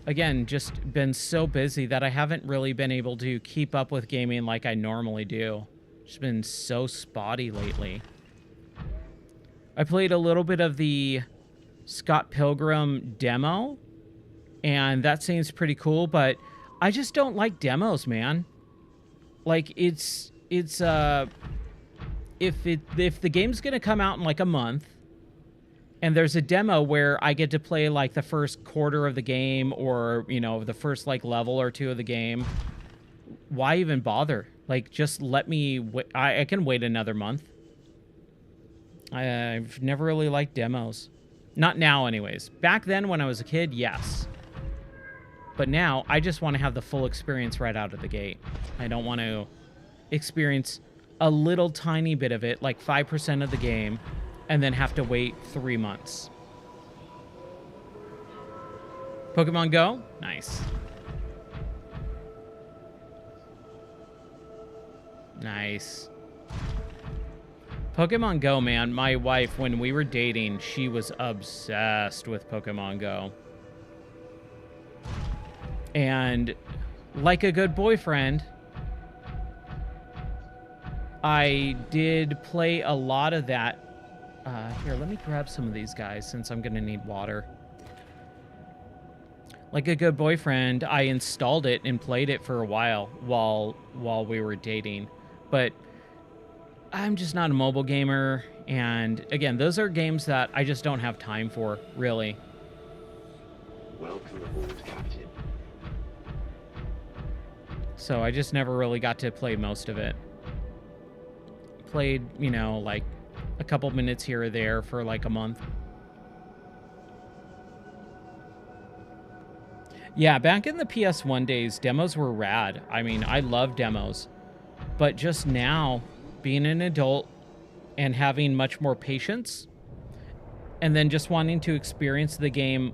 again, just been so busy that I haven't really been able to keep up with gaming like I normally do. Just been so spotty lately. I played a little bit of the Scott Pilgrim demo, and that seems pretty cool, but I just don't like demos, man. Like, if the game's gonna come out in like a month, and there's a demo where I get to play like the first quarter of the game, or, you know, the first like level or two of the game, why even bother? Like, just let me I can wait another month. I've never really liked demos. Not now, anyways. Back then, when I was a kid, yes. But now, I just want to have the full experience right out of the gate. I don't want to experience a little tiny bit of it, like 5% of the game, and then have to wait 3 months. Pokemon Go? Nice. Nice. Pokemon Go, man. My wife, when we were dating, she was obsessed with Pokemon Go. And like a good boyfriend, I did play a lot of that. Here, let me grab some of these guys since I'm going to need water. Like a good boyfriend, I installed it and played it for a while we were dating. But I'm just not a mobile gamer, and again, those are games that I just don't have time for, really. Welcome aboard, Captain. So I just never really got to play most of it. Played, you know, like a couple minutes here or there for like a month. Yeah, back in the PS1 days, demos were rad. I mean, I love demos. But just now, being an adult and having much more patience, and then just wanting to experience the game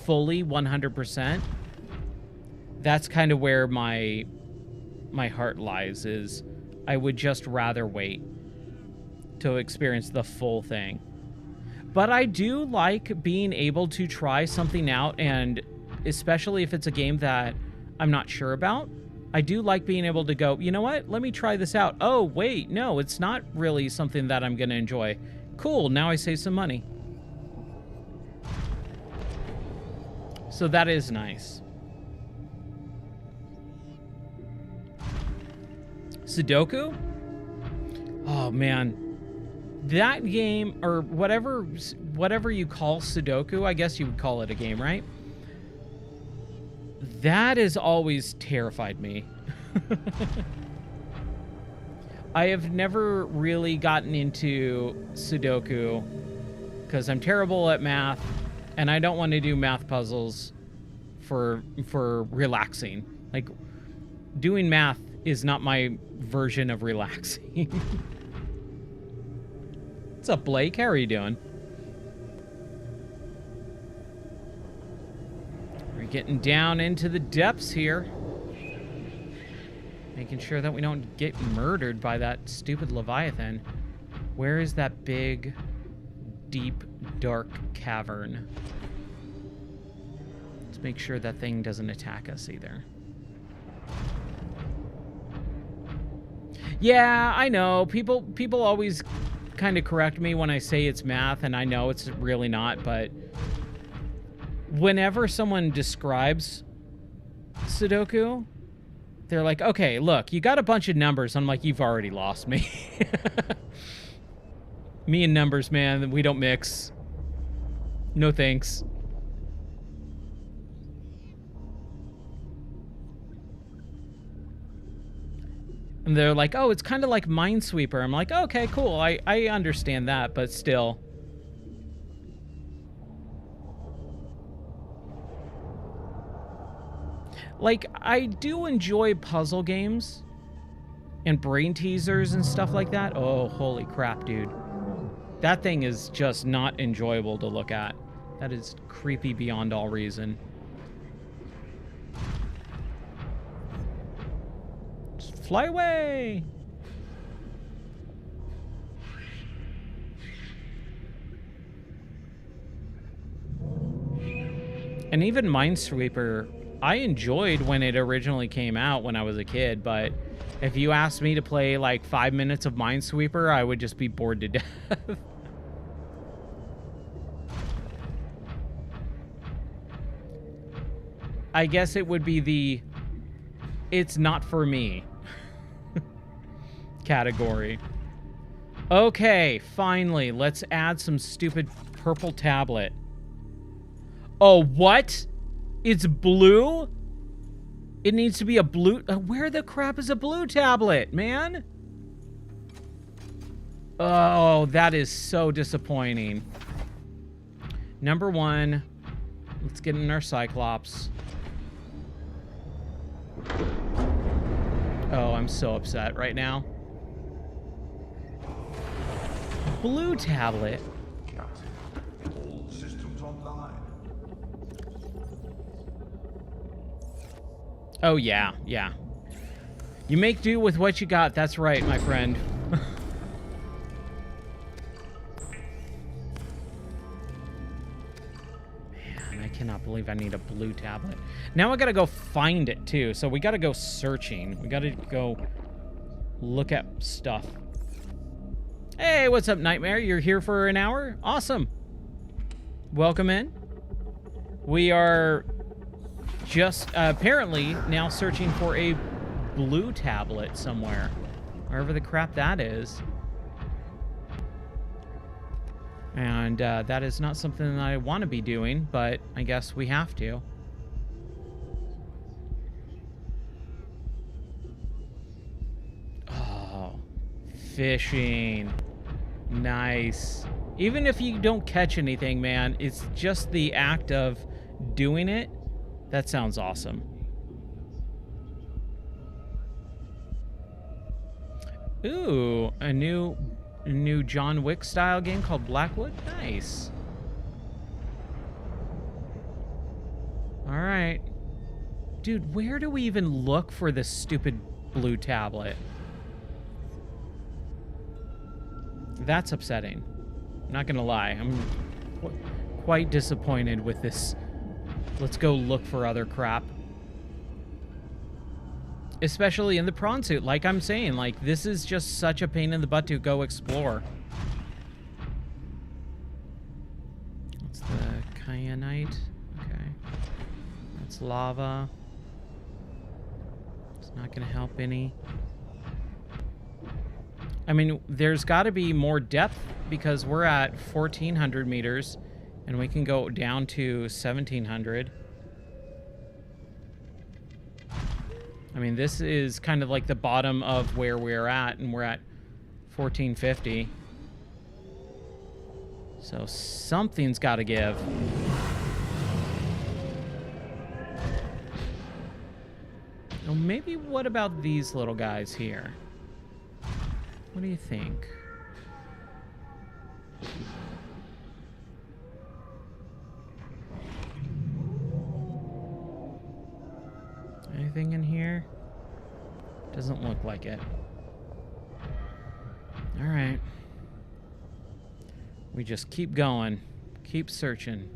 fully 100%, that's kind of where my heart lies, is I would just rather wait to experience the full thing. But I do like being able to try something out, and especially if it's a game that I'm not sure about, I do like being able to go, you know what, let me try this out. Oh, wait, no, it's not really something that I'm going to enjoy. Cool, now I save some money. So that is nice. Sudoku? Oh, man. That game, or whatever you call Sudoku, I guess you would call it a game, right? That has always terrified me. I have never really gotten into Sudoku because I'm terrible at math, and I don't want to do math puzzles for relaxing. Like, doing math is not my version of relaxing. What's up, Blake? How are you doing? getting down into the depths here. Making sure that we don't get murdered by that stupid Leviathan. Where is that big, deep, dark cavern? Let's make sure that thing doesn't attack us either. Yeah, I know. People always kind of correct me when I say it's math, and I know it's really not, but whenever someone describes Sudoku, they're like, okay, look, you got a bunch of numbers. I'm like, you've already lost me. Me and numbers, man, we don't mix. No thanks. And they're like, oh, it's kind of like Minesweeper. I'm like, okay, cool. I understand that, but still. Like, I do enjoy puzzle games and brain teasers and stuff like that. Oh, holy crap, dude. That thing is just not enjoyable to look at. That is creepy beyond all reason. Just fly away! And even Minesweeper, I enjoyed when it originally came out when I was a kid, but if you asked me to play like 5 minutes of Minesweeper, I would just be bored to death. I guess it would be the it's not for me category. Okay, finally, let's add some stupid purple tablet. Oh, what? It's blue? It needs to be a blue... where the crap is a blue tablet, man? Oh, that is so disappointing. Number one, let's get in our Cyclops. Oh, I'm so upset right now. Blue tablet? Captain, all systems online. Oh, yeah, yeah. You make do with what you got. That's right, my friend. Man, I cannot believe I need a blue tablet. Now I gotta go find it, too. So we gotta go searching. We gotta go look at stuff. Hey, what's up, Nightmare? You're here for an hour? Awesome. Welcome in. We are just apparently now searching for a blue tablet somewhere. Wherever the crap that is. And that is not something that I want to be doing, but I guess we have to. Oh, fishing. Nice. Even if you don't catch anything, man, it's just the act of doing it. That sounds awesome. Ooh, a new John Wick style game called Blackwood. Nice. All right. Dude, where do we even look for this stupid blue tablet? That's upsetting. I'm not gonna lie. I'm quite disappointed with this. Let's go look for other crap. Especially in the prawn suit. Like I'm saying, like, this is just such a pain in the butt to go explore. What's the kyanite? Okay. That's lava. It's not gonna help any. I mean, there's got to be more depth because we're at 1,400 meters and we can go down to 1,700. I mean, this is kind of like the bottom of where we're at, and we're at 1,450. So something's got to give. Oh, maybe what about these little guys here? What do you think? anything in here? Doesn't look like it. All right. We just keep going. Keep searching.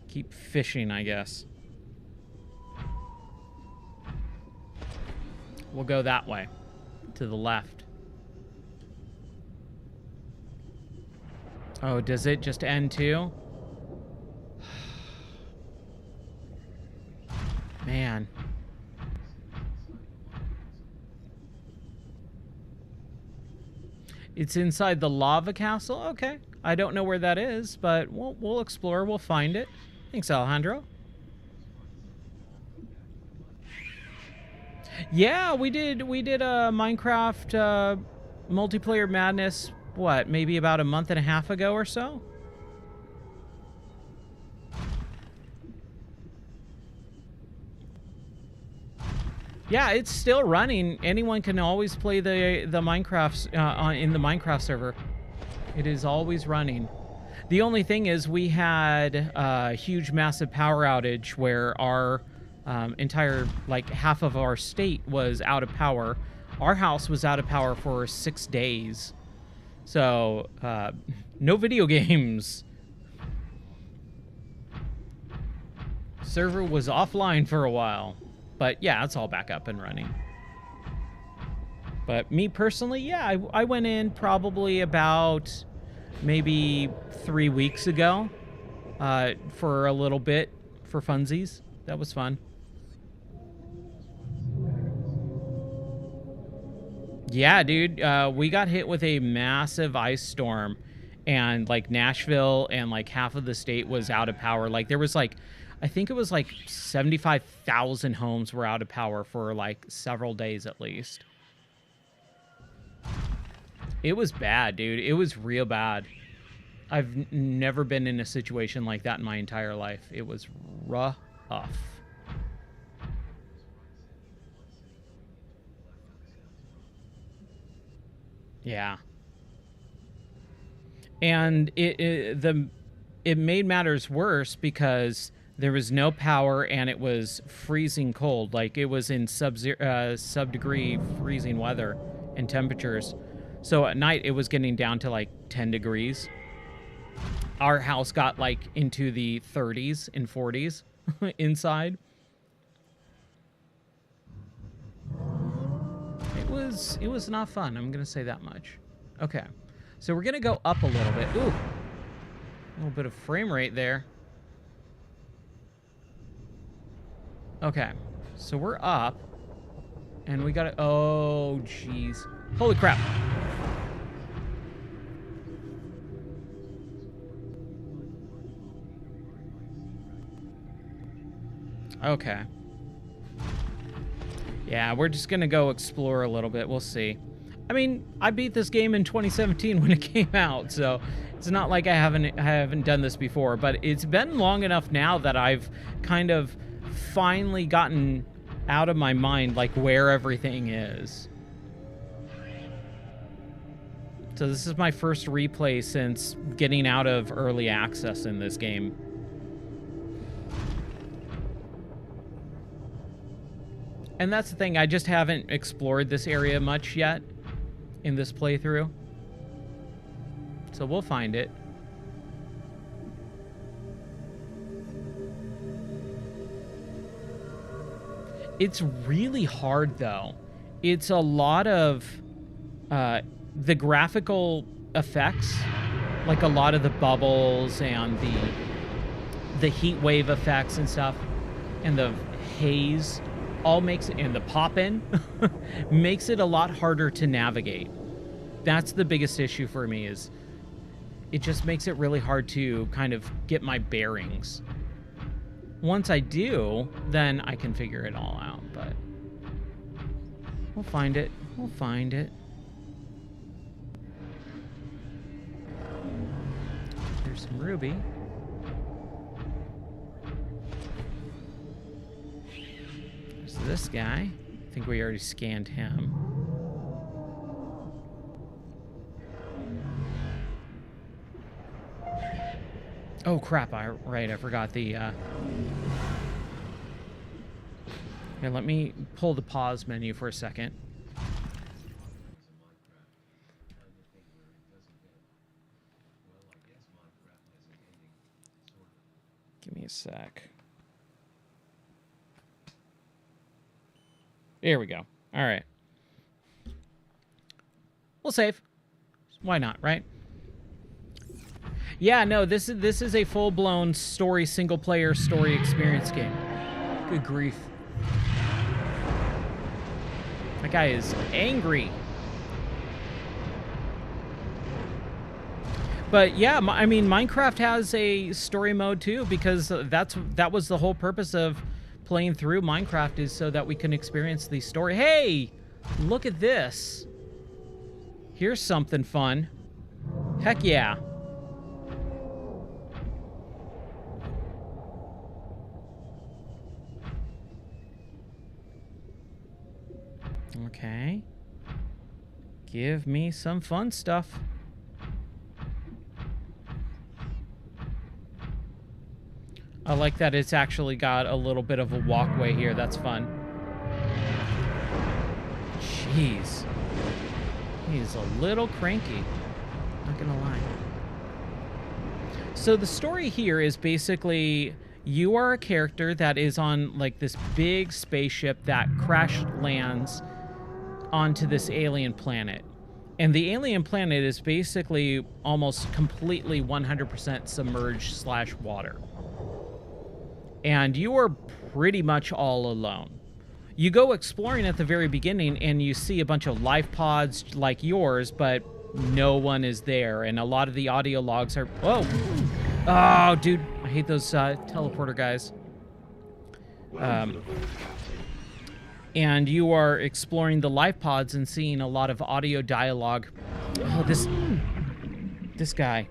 Keep fishing, I guess. We'll go that way. To the left. Oh, does it just end too? Man. It's inside the lava castle? Okay. I don't know where that is, but we'll explore. We'll find it. Thanks, Alejandro. Yeah, we did a Minecraft multiplayer madness, what, maybe about a month and a half ago or so? Yeah, it's still running. Anyone can always play the Minecraft in the Minecraft server. It is always running. The only thing is we had a huge, massive power outage where our entire, like, half of our state was out of power. Our house was out of power for 6 days. So, no video games. Server was offline for a while. But yeah, it's all back up and running. But me personally, yeah, I went in probably about maybe 3 weeks ago for a little bit for funsies. That was fun. Yeah, dude, we got hit with a massive ice storm, and like Nashville and like half of the state was out of power. Like there was like, I think it was like 75,000 homes were out of power for like several days at least. It was bad, dude. It was real bad. I've never been in a situation like that in my entire life. It was rough. Yeah. And it made matters worse because there was no power and it was freezing cold. Like it was in sub-degree freezing weather and temperatures. So at night it was getting down to like 10 degrees. Our house got like into the 30s and 40s inside. It was not fun. I'm going to say that much. Okay. So we're going to go up a little bit. Ooh. A little bit of frame rate there. Okay. So we're up. And we got to... Oh, jeez. Holy crap. Okay. Yeah, we're just going to go explore a little bit. We'll see. I mean, I beat this game in 2017 when it came out, so it's not like I haven't done this before, but it's been long enough now that I've kind of finally gotten out of my mind like where everything is. So this is my first replay since getting out of early access in this game. And that's the thing, I just haven't explored this area much yet in this playthrough. So we'll find it. It's really hard though. It's a lot of the graphical effects, like a lot of the bubbles and the heat wave effects and stuff, and the haze all makes it, and the pop-in makes it a lot harder to navigate. That's the biggest issue for me, is it just makes it really hard to kind of get my bearings. Once I do, then I can figure it all out, but we'll find it. We'll find it. There's some ruby. There's this guy. I think we already scanned him. Oh crap, I forgot the Here, let me pull the pause menu for a second. Give me a sec. There we go. All right. We'll save. Why not, right? Yeah, no, this is a full-blown story, single-player story experience game. Good grief. That guy is angry. But yeah, I mean, Minecraft has a story mode too, because that was the whole purpose of playing through Minecraft, is so that we can experience the story. Hey, look at this. Here's something fun. Heck yeah. Okay. Give me some fun stuff. I like that it's actually got a little bit of a walkway here. That's fun. Jeez. He's a little cranky. Not gonna lie. So the story here is basically you are a character that is on like this big spaceship that crash lands onto this alien planet. And the alien planet is basically almost completely 100% submerged / water. And you are pretty much all alone. You go exploring at the very beginning and you see a bunch of life pods like yours, but no one is there. And a lot of the audio logs are... Whoa! Oh, dude. I hate those teleporter guys. And you are exploring the life pods and seeing a lot of audio dialogue. Oh, this guy.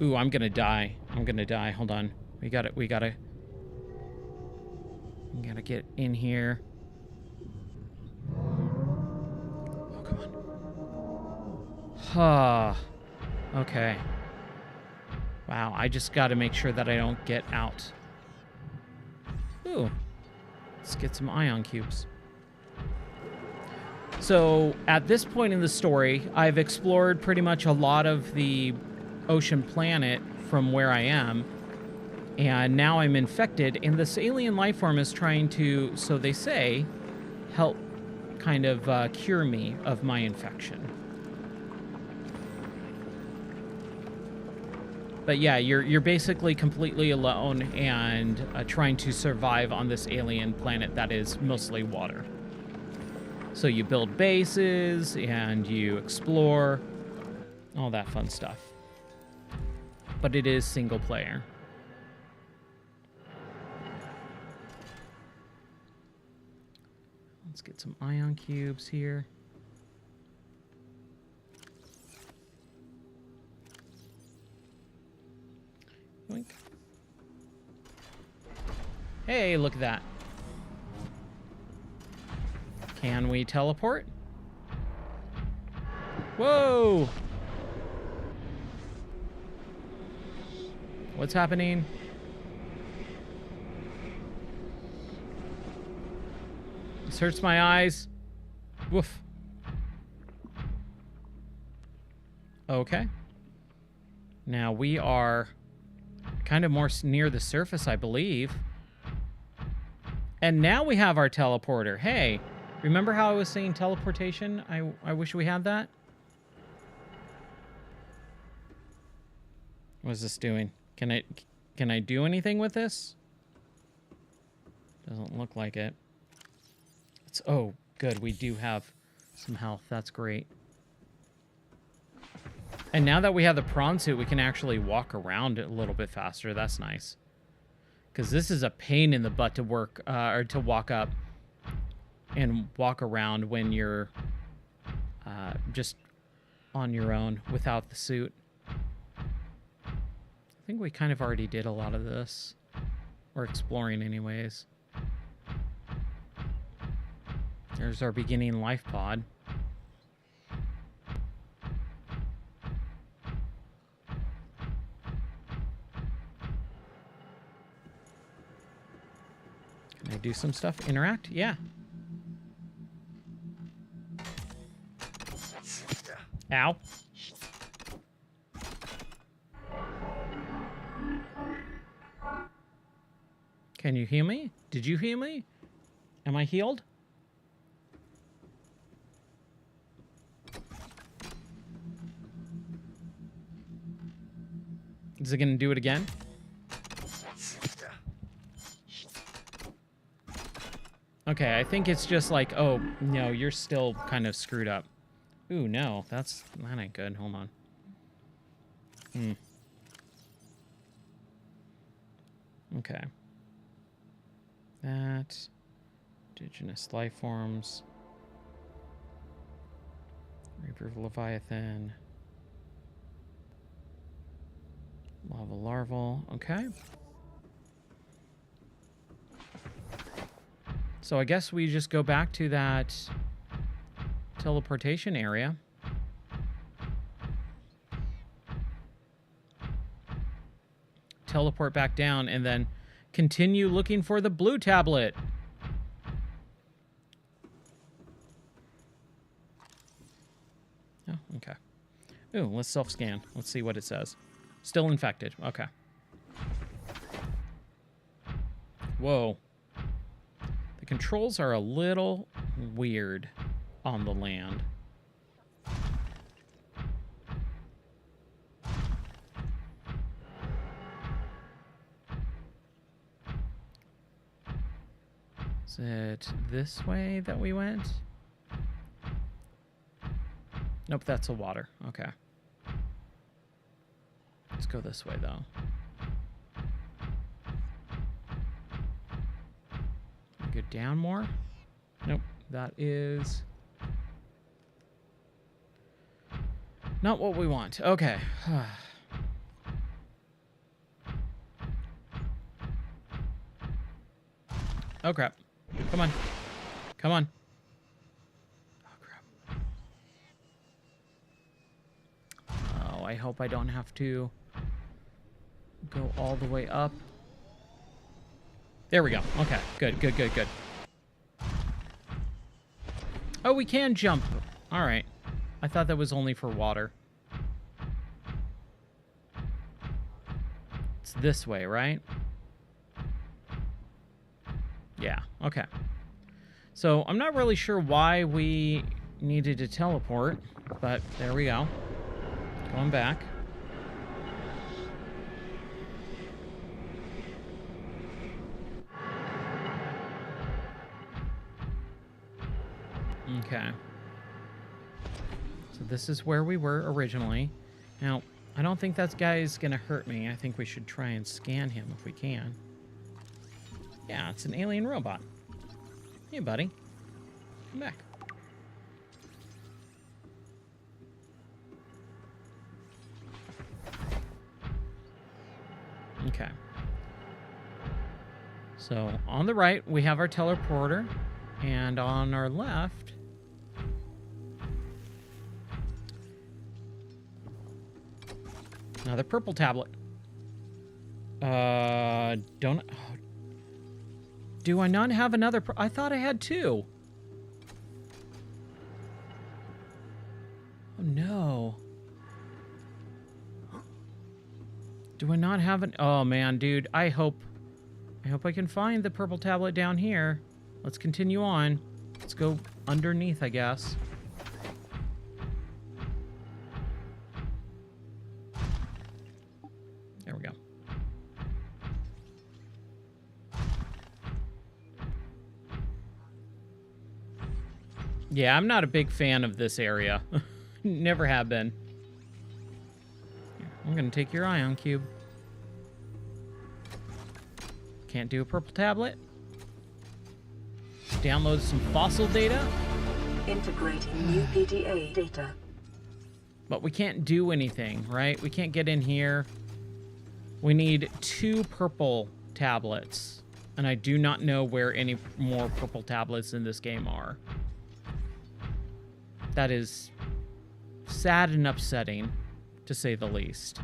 Ooh, I'm gonna die. I'm gonna die. Hold on. We gotta get in here. Oh, come on. Okay. Wow, I just gotta make sure that I don't get out. Ooh. Let's get some ion cubes. So, at this point in the story, I've explored pretty much a lot of the ocean planet from where I am, and now I'm infected, and this alien life form is trying to, so they say, help kind of cure me of my infection. But yeah, you're basically completely alone and trying to survive on this alien planet that is mostly water. So you build bases and you explore, all that fun stuff. But it is single player. Let's get some ion cubes here. Yoink. Hey, look at that. Can we teleport? Whoa! What's happening? This hurts my eyes. Woof. Okay. Now we are kind of more near the surface, I believe. And now we have our teleporter. Hey, remember how I was saying teleportation? I wish we had that. What is this doing? Can I do anything with this? Doesn't look like it. Oh, good. We do have some health. That's great. And now that we have the prawn suit, we can actually walk around a little bit faster. That's nice. Because this is a pain in the butt to work, or to walk up and walk around when you're just on your own without the suit. I think we kind of already did a lot of this. We're exploring anyways. There's our beginning life pod. I do some stuff? Interact? Yeah. Ow. Can you heal me? Did you heal me? Am I healed? Is it gonna do it again? Okay, I think it's just like, oh, no, you're still kind of screwed up. Ooh, no, that ain't good. Hold on. Okay. That. Indigenous life forms. Reaper of Leviathan. Lava larval. Okay. So I guess we just go back to that teleportation area. Teleport back down and then continue looking for the blue tablet. Oh, okay. Ooh, let's self-scan. Let's see what it says. Still infected. Okay. Whoa. The controls are a little weird on the land. Is it this way that we went? Nope, that's the water. Okay. Let's go this way, though. Go down more? Nope, that is not what we want. Okay. Oh, crap. Come on. Come on. Oh, crap. Oh, I hope I don't have to go all the way up. There we go. Okay, good, good, good, good. Oh, we can jump. All right. I thought that was only for water. It's this way, right? Yeah, okay. So I'm not really sure why we needed to teleport, but there we go. Going back. Okay. So this is where we were originally. Now, I don't think that guy is going to hurt me. I think we should try and scan him if we can. Yeah, it's an alien robot. Hey, buddy. Come back. Okay. So, on the right, we have our teleporter. And on our left... another purple tablet. Don't... Oh, do I not have another... I thought I had two. Oh, no. Do I not have an... Oh, man, dude. I hope I can find the purple tablet down here. Let's continue on. Let's go underneath, I guess. There we go. Yeah, I'm not a big fan of this area. Never have been. I'm gonna take your ion cube. Can't do a purple tablet. Download some fossil data. Integrating new PDA data. But we can't do anything, right? We can't get in here. We need 2 purple tablets. And I do not know where any more purple tablets in this game are. That is sad and upsetting, to say the least.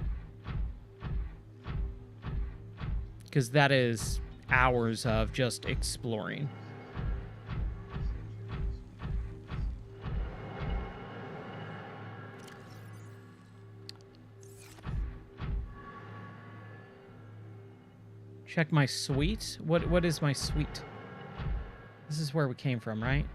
Because that is hours of just exploring. Check my suite. What is my suite? This is where we came from, right?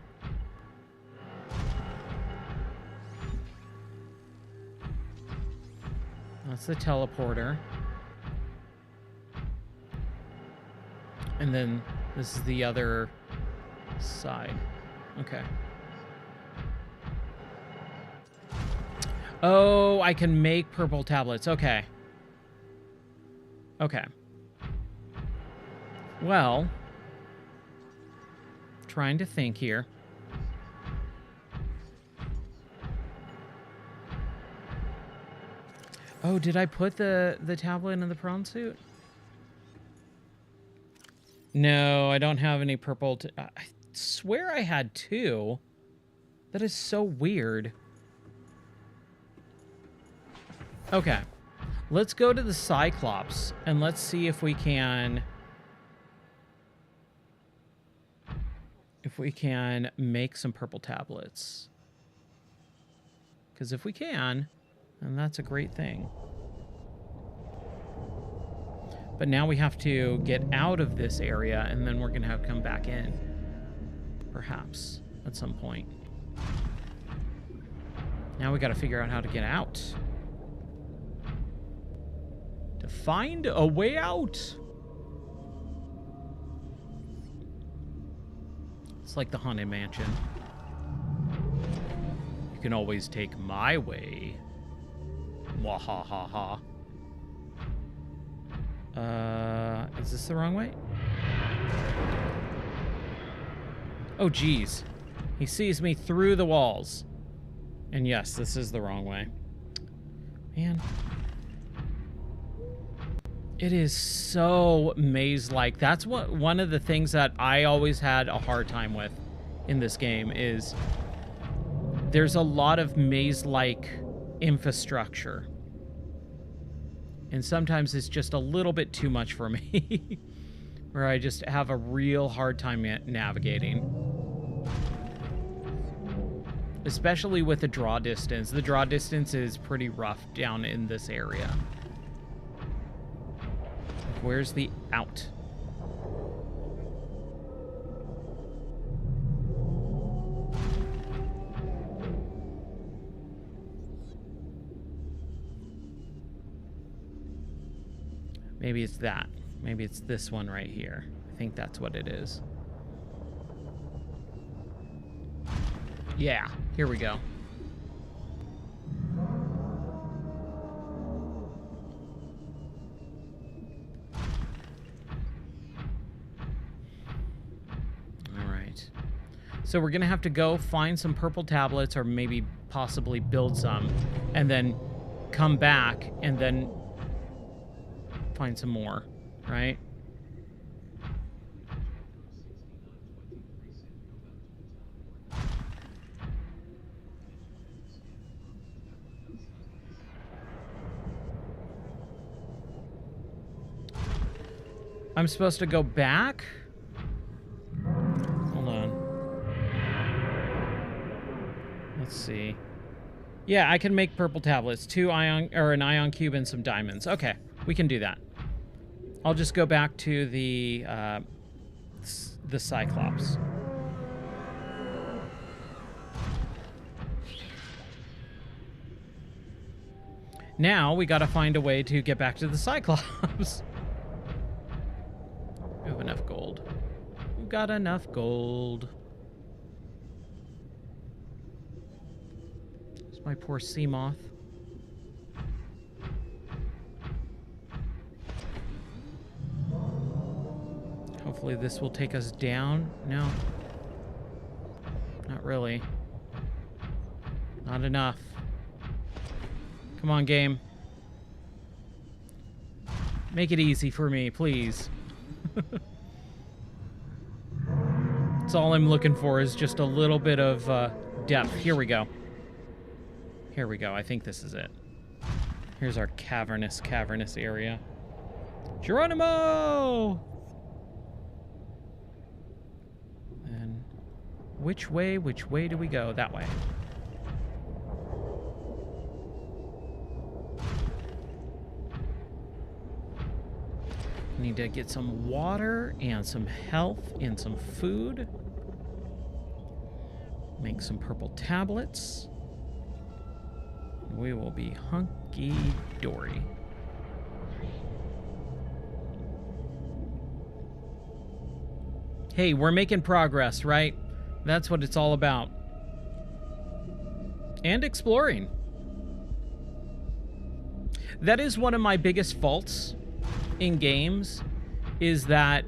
That's the teleporter. And then this is the other side. Okay. Oh, I can make purple tablets. Okay. Okay. Well, trying to think here. Oh, did I put the tablet in the prawn suit? No, I don't have any purple. I swear I had two. That is so weird. Okay. Let's go to the Cyclops and let's see if we can... make some purple tablets. Because if we can, then that's a great thing. But now we have to get out of this area, and then we're going to have to come back in. Perhaps, at some point. Now we got to figure out how to get out. To find a way out. It's like the Haunted Mansion. You can always take my way. Wahahaha. Is this the wrong way? Oh, geez. He sees me through the walls. And yes, this is the wrong way. Man. It is so maze-like. That's one of the things that I always had a hard time with in this game is there's a lot of maze-like infrastructure. And sometimes it's just a little bit too much for me. Where I just have a real hard time navigating. Especially with the draw distance. The draw distance is pretty rough down in this area. Where's the out? Maybe it's that. Maybe it's this one right here. I think that's what it is. Yeah, here we go. So we're going to have to go find some purple tablets or maybe possibly build some and then come back and then find some more, right? I'm supposed to go back? Let's see. Yeah, I can make purple tablets. An ion cube and some diamonds. Okay, we can do that. I'll just go back to the Cyclops. Now we gotta find a way to get back to the Cyclops. We have enough gold. We've got enough gold. My poor sea moth. Hopefully this will take us down. No. Not really. Not enough. Come on, game. Make it easy for me, please. That's all I'm looking for is just a little bit of depth. Here we go. Here we go. I think this is it. Here's our cavernous area. Geronimo! Which way do we go? That way. Need to get some water and some health and some food. Make some purple tablets. We will be hunky-dory. Hey, we're making progress, right? That's what it's all about. And exploring. That is one of my biggest faults in games, is that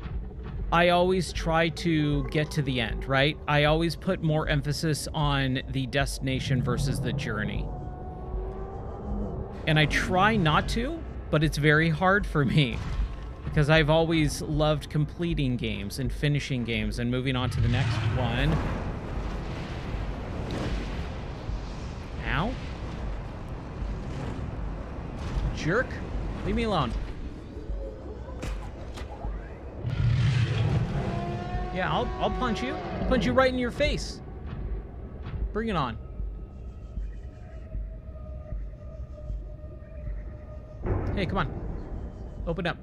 I always try to get to the end, right? I always put more emphasis on the destination versus the journey. And I try not to, but it's very hard for me because I've always loved completing games and finishing games and moving on to the next one. Ow. Jerk. Leave me alone. Yeah, I'll punch you. I'll punch you right in your face. Bring it on. Hey, come on. Open up.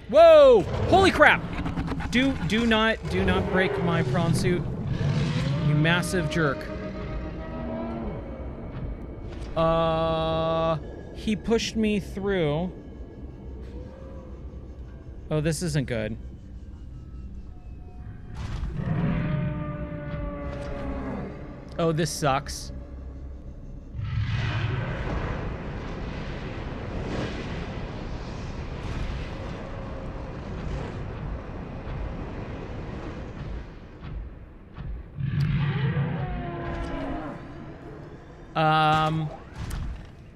Whoa! Holy crap! Do not break my prawn suit. You massive jerk. He pushed me through. Oh, this isn't good. Oh, this sucks.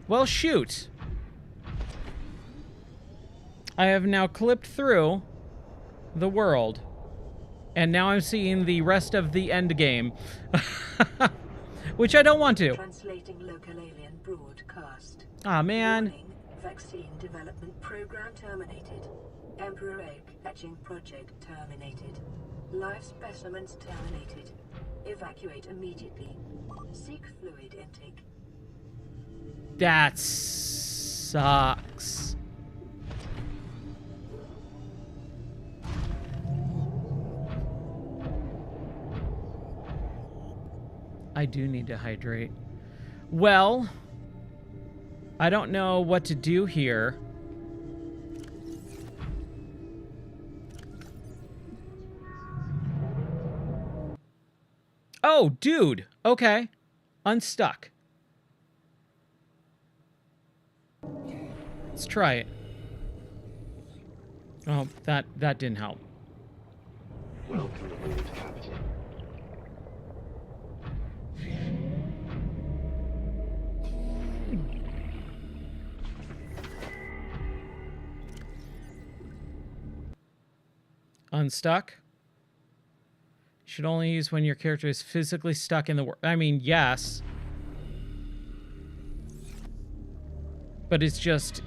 Well, shoot. I have now clipped through the world, and now I'm seeing the rest of the end game, which I don't want to. Translating local alien broadcast. Ah, man. Warning, vaccine development program terminated. Emperor egg hatching project terminated. Live specimens terminated. Evacuate immediately. Seek fluid intake. That sucks. I do need to hydrate. Well, I don't know what to do here. Oh, dude. Okay. Unstuck. Let's try it. Oh, that didn't help. Welcome aboard, Captain. Unstuck. Should only use when your character is physically stuck in the world. I mean, yes. But it's just...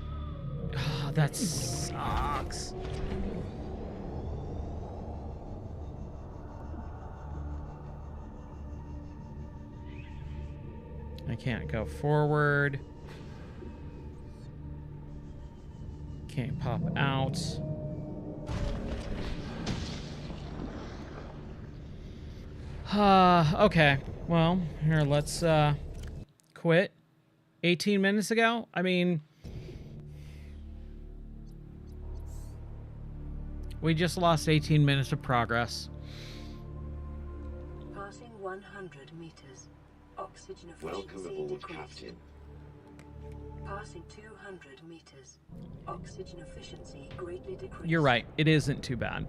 Oh, that sucks. I can't go forward. Can't pop out. Okay. Well, here, let's quit. 18 minutes ago? I mean, we just lost 18 minutes of progress. Passing 100 meters. Oxygen Welcome efficiency aboard, decreased. Captain. Passing 200 meters. Oxygen efficiency greatly decreased. You're right. It isn't too bad.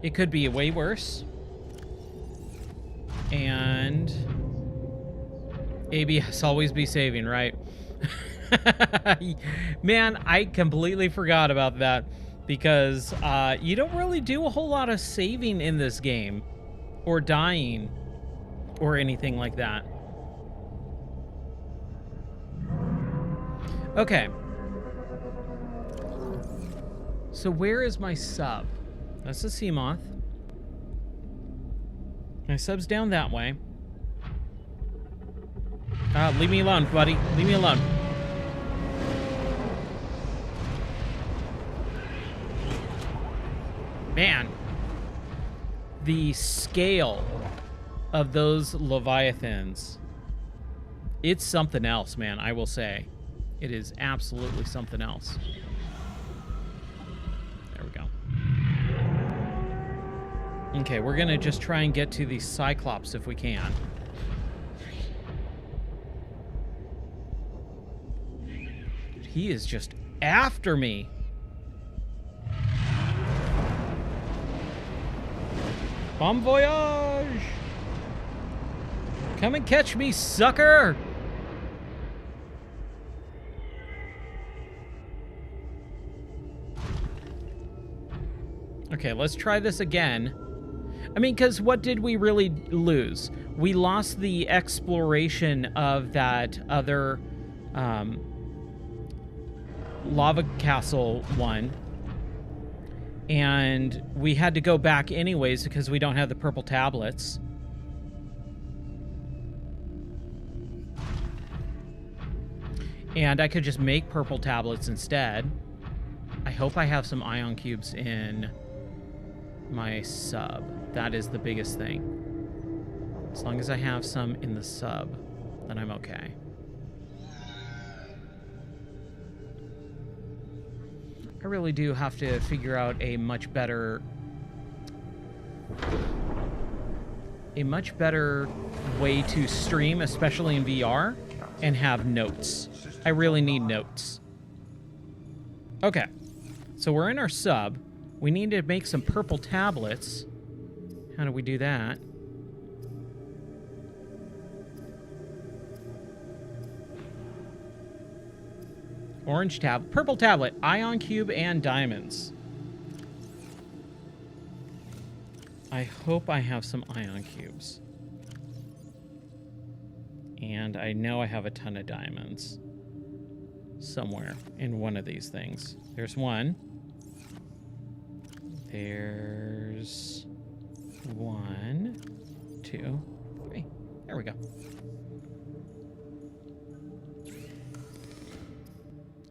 It could be way worse. And ABS always be saving, right? Man, I completely forgot about that because you don't really do a whole lot of saving in this game or dying or anything like that. Okay. So where is my sub? That's the sea moth. My sub's down that way. Leave me alone, buddy. Leave me alone. Man. The scale of those Leviathans. It's something else, man, I will say. It is absolutely something else. There we go. Okay, we're gonna just try and get to the Cyclops if we can. He is just after me. Bon voyage! Come and catch me, sucker! Okay, let's try this again. I mean, because what did we really lose? We lost the exploration of that other lava castle one. And we had to go back anyways because we don't have the purple tablets. And I could just make purple tablets instead. I hope I have some ion cubes in my sub. That is the biggest thing. As long as I have some in the sub, then I'm okay. I really do have to figure out a much better way to stream, especially in VR, and have notes. I really need notes. Okay, so we're in our sub. We need to make some purple tablets. How do we do that? Orange tab, purple tablet, ion cube, and diamonds. I hope I have some ion cubes. And I know I have a ton of diamonds. Somewhere in one of these things. There's one. There's 1, 2, 3. There we go.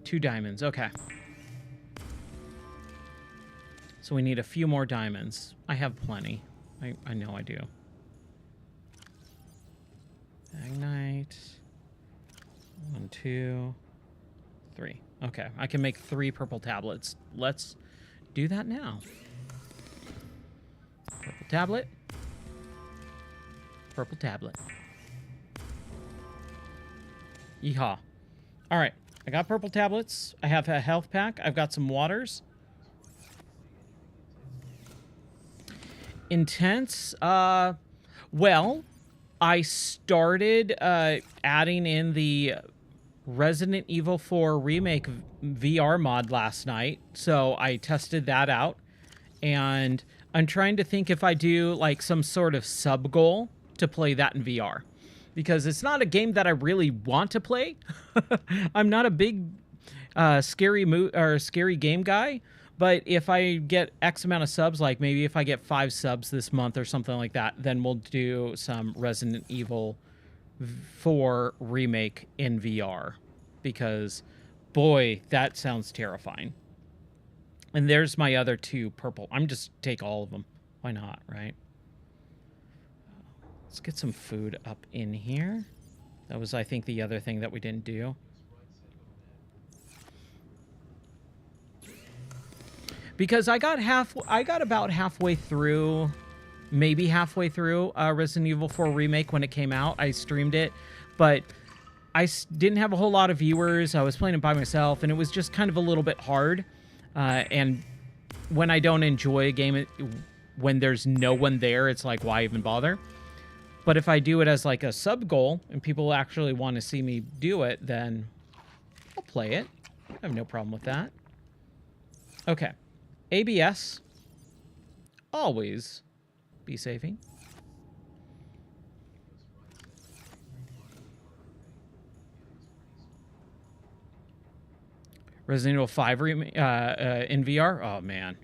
2 diamonds. Okay. So we need a few more diamonds. I have plenty. I know I do. Magnite. 1, 2, 3. Okay. I can make 3 purple tablets. Let's do that now. Purple tablet. Purple tablet. Yeehaw. All right. I got purple tablets. I have a health pack. I've got some waters. Intense. Well, I started adding in the Resident Evil 4 Remake VR mod last night. So I tested that out. And I'm trying to think if I do like some sort of sub goal to play that in VR. Because it's not a game that I really want to play. I'm not a big scary game guy, but if I get X amount of subs, like maybe if I get 5 subs this month or something like that, then we'll do some Resident Evil 4 Remake in VR. Because, boy, that sounds terrifying. And there's my other 2 purple. I'm just take all of them. Why not, right? Let's get some food up in here. That was, I think, the other thing that we didn't do. Because I got about halfway through, maybe halfway through Resident Evil 4 Remake when it came out. I streamed it, but I didn't have a whole lot of viewers. I was playing it by myself, and it was just kind of a little bit hard. And when I don't enjoy a game, when there's no one there, it's like, why even bother? But if I do it as like a sub goal and people actually want to see me do it, then I'll play it. I have no problem with that. Okay. ABS. Always be saving. Resident Evil 5 in VR. Oh man.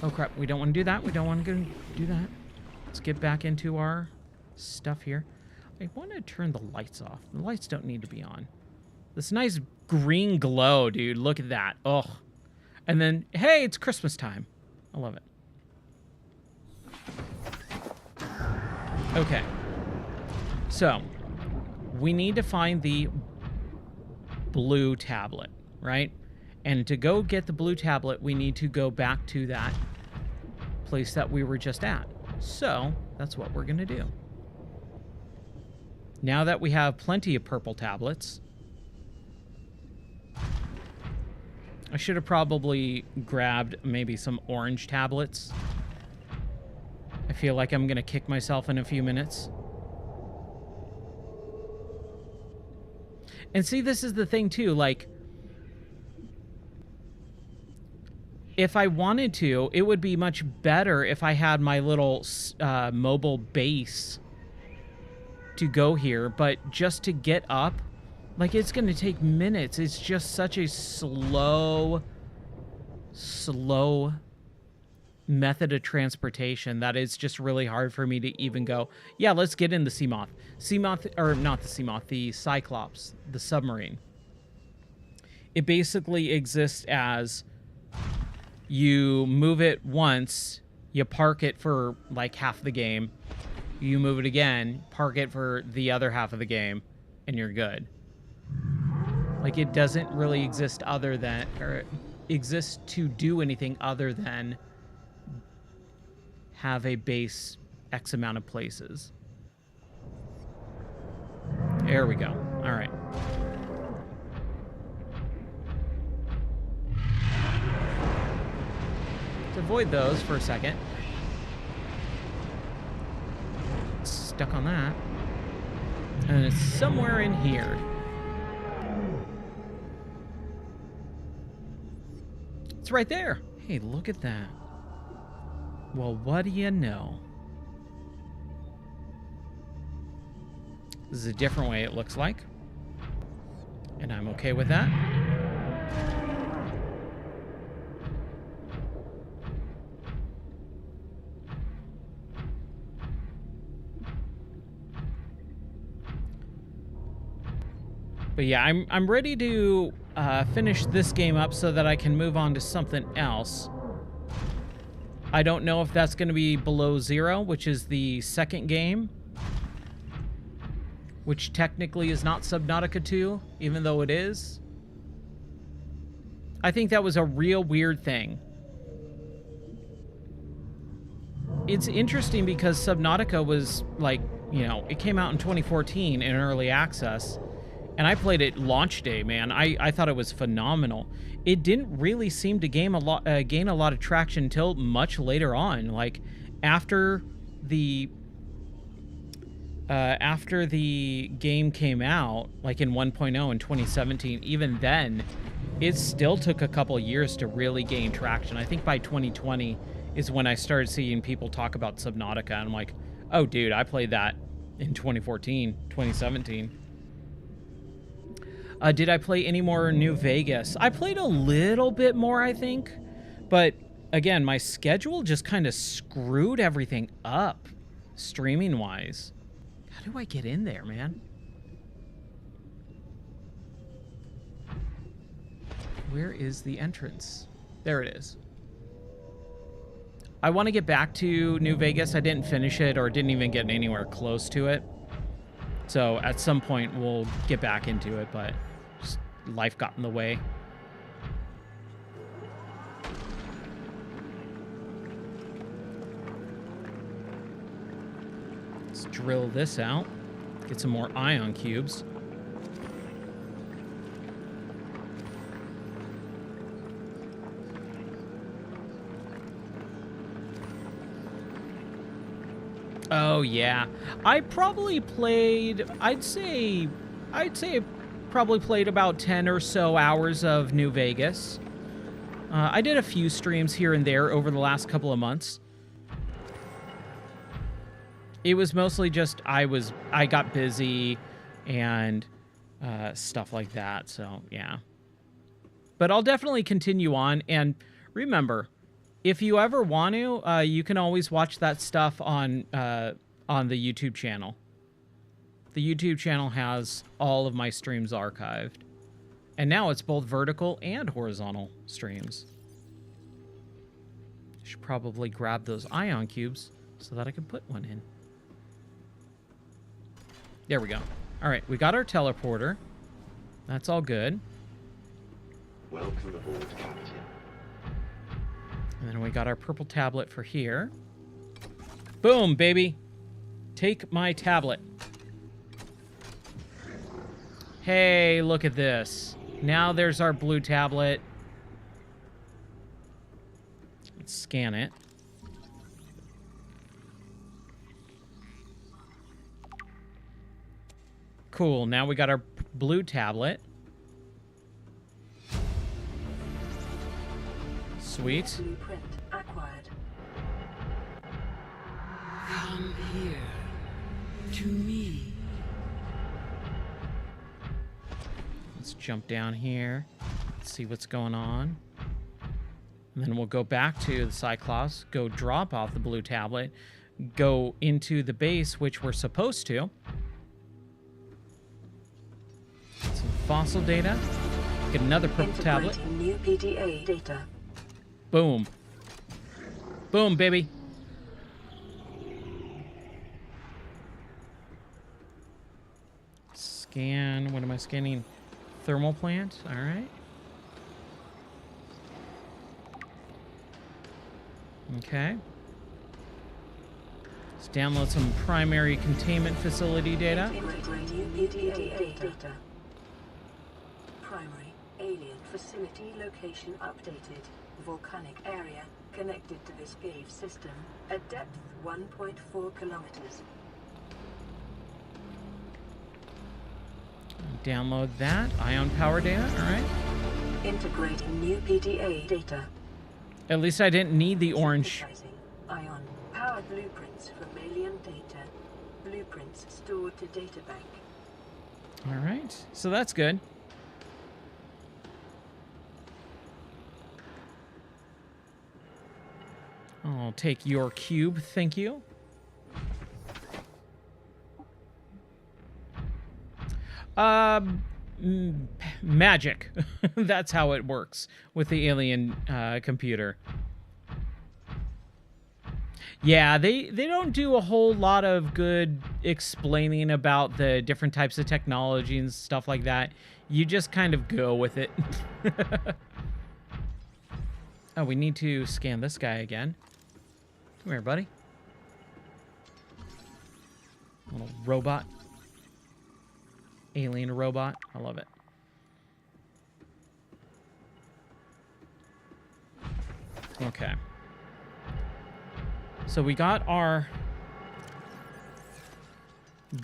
Oh crap, we don't want to do that. We don't want to do that. Let's get back into our stuff here. I want to turn the lights off. The lights don't need to be on. This nice green glow, dude. Look at that. Oh. And then, hey, it's Christmas time. I love it. Okay. So, we need to find the blue tablet, right? And to go get the blue tablet, we need to go back to that place that we were just at. So, that's what we're going to do. Now that we have plenty of purple tablets, I should have probably grabbed maybe some orange tablets. I feel like I'm going to kick myself in a few minutes. And see, this is the thing too, like, if I wanted to, it would be much better if I had my little mobile base to go here, but just to get up, like, it's going to take minutes. It's just such a slow method of transportation that it's just really hard for me to even go, yeah, let's get in the Seamoth. Or not the Seamoth, the Cyclops, the submarine. It basically exists as you move it once, you park it for like half the game, you move it again, park it for the other half of the game, and you're good. Like, it doesn't really exist other than, or exist to do anything other than have a base X amount of places. There we go. All right. Let's avoid those for a second. Stuck on that. And it's somewhere in here. It's right there. Hey, look at that. Well, what do you know? This is a different way it looks like. And I'm okay with that. But yeah, I'm ready to finish this game up so that I can move on to something else. I don't know if that's going to be Below Zero, which is the second game, which technically is not Subnautica 2, even though it is. I think that was a real weird thing. It's interesting because Subnautica was like, you know, it came out in 2014 in early access. And I played it launch day, man. I thought it was phenomenal. It didn't really seem to gain a lot of traction until much later on. Like, after the game came out, like in 1.0 in 2017, even then, it still took a couple years to really gain traction. I think by 2020 is when I started seeing people talk about Subnautica. And I'm like, oh, dude, I played that in 2014, 2017. Did I play any more New Vegas? I played a little bit more, I think. But, again, my schedule just kind of screwed everything up, streaming-wise. How do I get in there, man? Where is the entrance? There it is. I want to get back to New Vegas. I didn't finish it or didn't even get anywhere close to it. So at some point we'll get back into it, but just life got in the way. Let's drill this out. Get some more ion cubes. Oh yeah, I probably played, I'd say probably played about 10 or so hours of New Vegas. I did a few streams here and there over the last couple of months. It was mostly just I got busy and stuff like that. So yeah. But I'll definitely continue on. And remember, if you ever want to, you can always watch that stuff on the YouTube channel. The YouTube channel has all of my streams archived. And now it's both vertical and horizontal streams. Should probably grab those ion cubes so that I can put one in. There we go. All right, we got our teleporter. That's all good. Welcome aboard, Captain. And then we got our purple tablet for here. Boom, baby. Take my tablet. Hey, look at this. Now there's our blue tablet. Let's scan it. Cool, now we got our blue tablet. Sweet. Blueprint acquired. Come here. To me. Let's jump down here. Let's see what's going on. And then we'll go back to the Cyclops, go drop off the blue tablet, go into the base, which we're supposed to. Some fossil data. Get another purple tablet. Integrating new PDA data. Boom. Boom, baby. Scan. What am I scanning? Thermal plant. All right. Okay. Let's download some primary containment facility data. Integrating new PDA data. Primary alien facility location updated. Volcanic area connected to this cave system at depth 1.4 kilometers. Download that. Ion power data. All right. Integrating new PDA data. At least I didn't need the orange. Synthesizing ion power blueprints from alien data. Blueprints stored to data bank. All right. So that's good. I'll take your cube. Thank you. Magic. That's how it works with the alien computer. Yeah, they don't do a whole lot of good explaining about the different types of technology and stuff like that. You just kind of go with it. Oh, we need to scan this guy again. Come here, buddy. Little robot. Alien robot. I love it. Okay. So we got our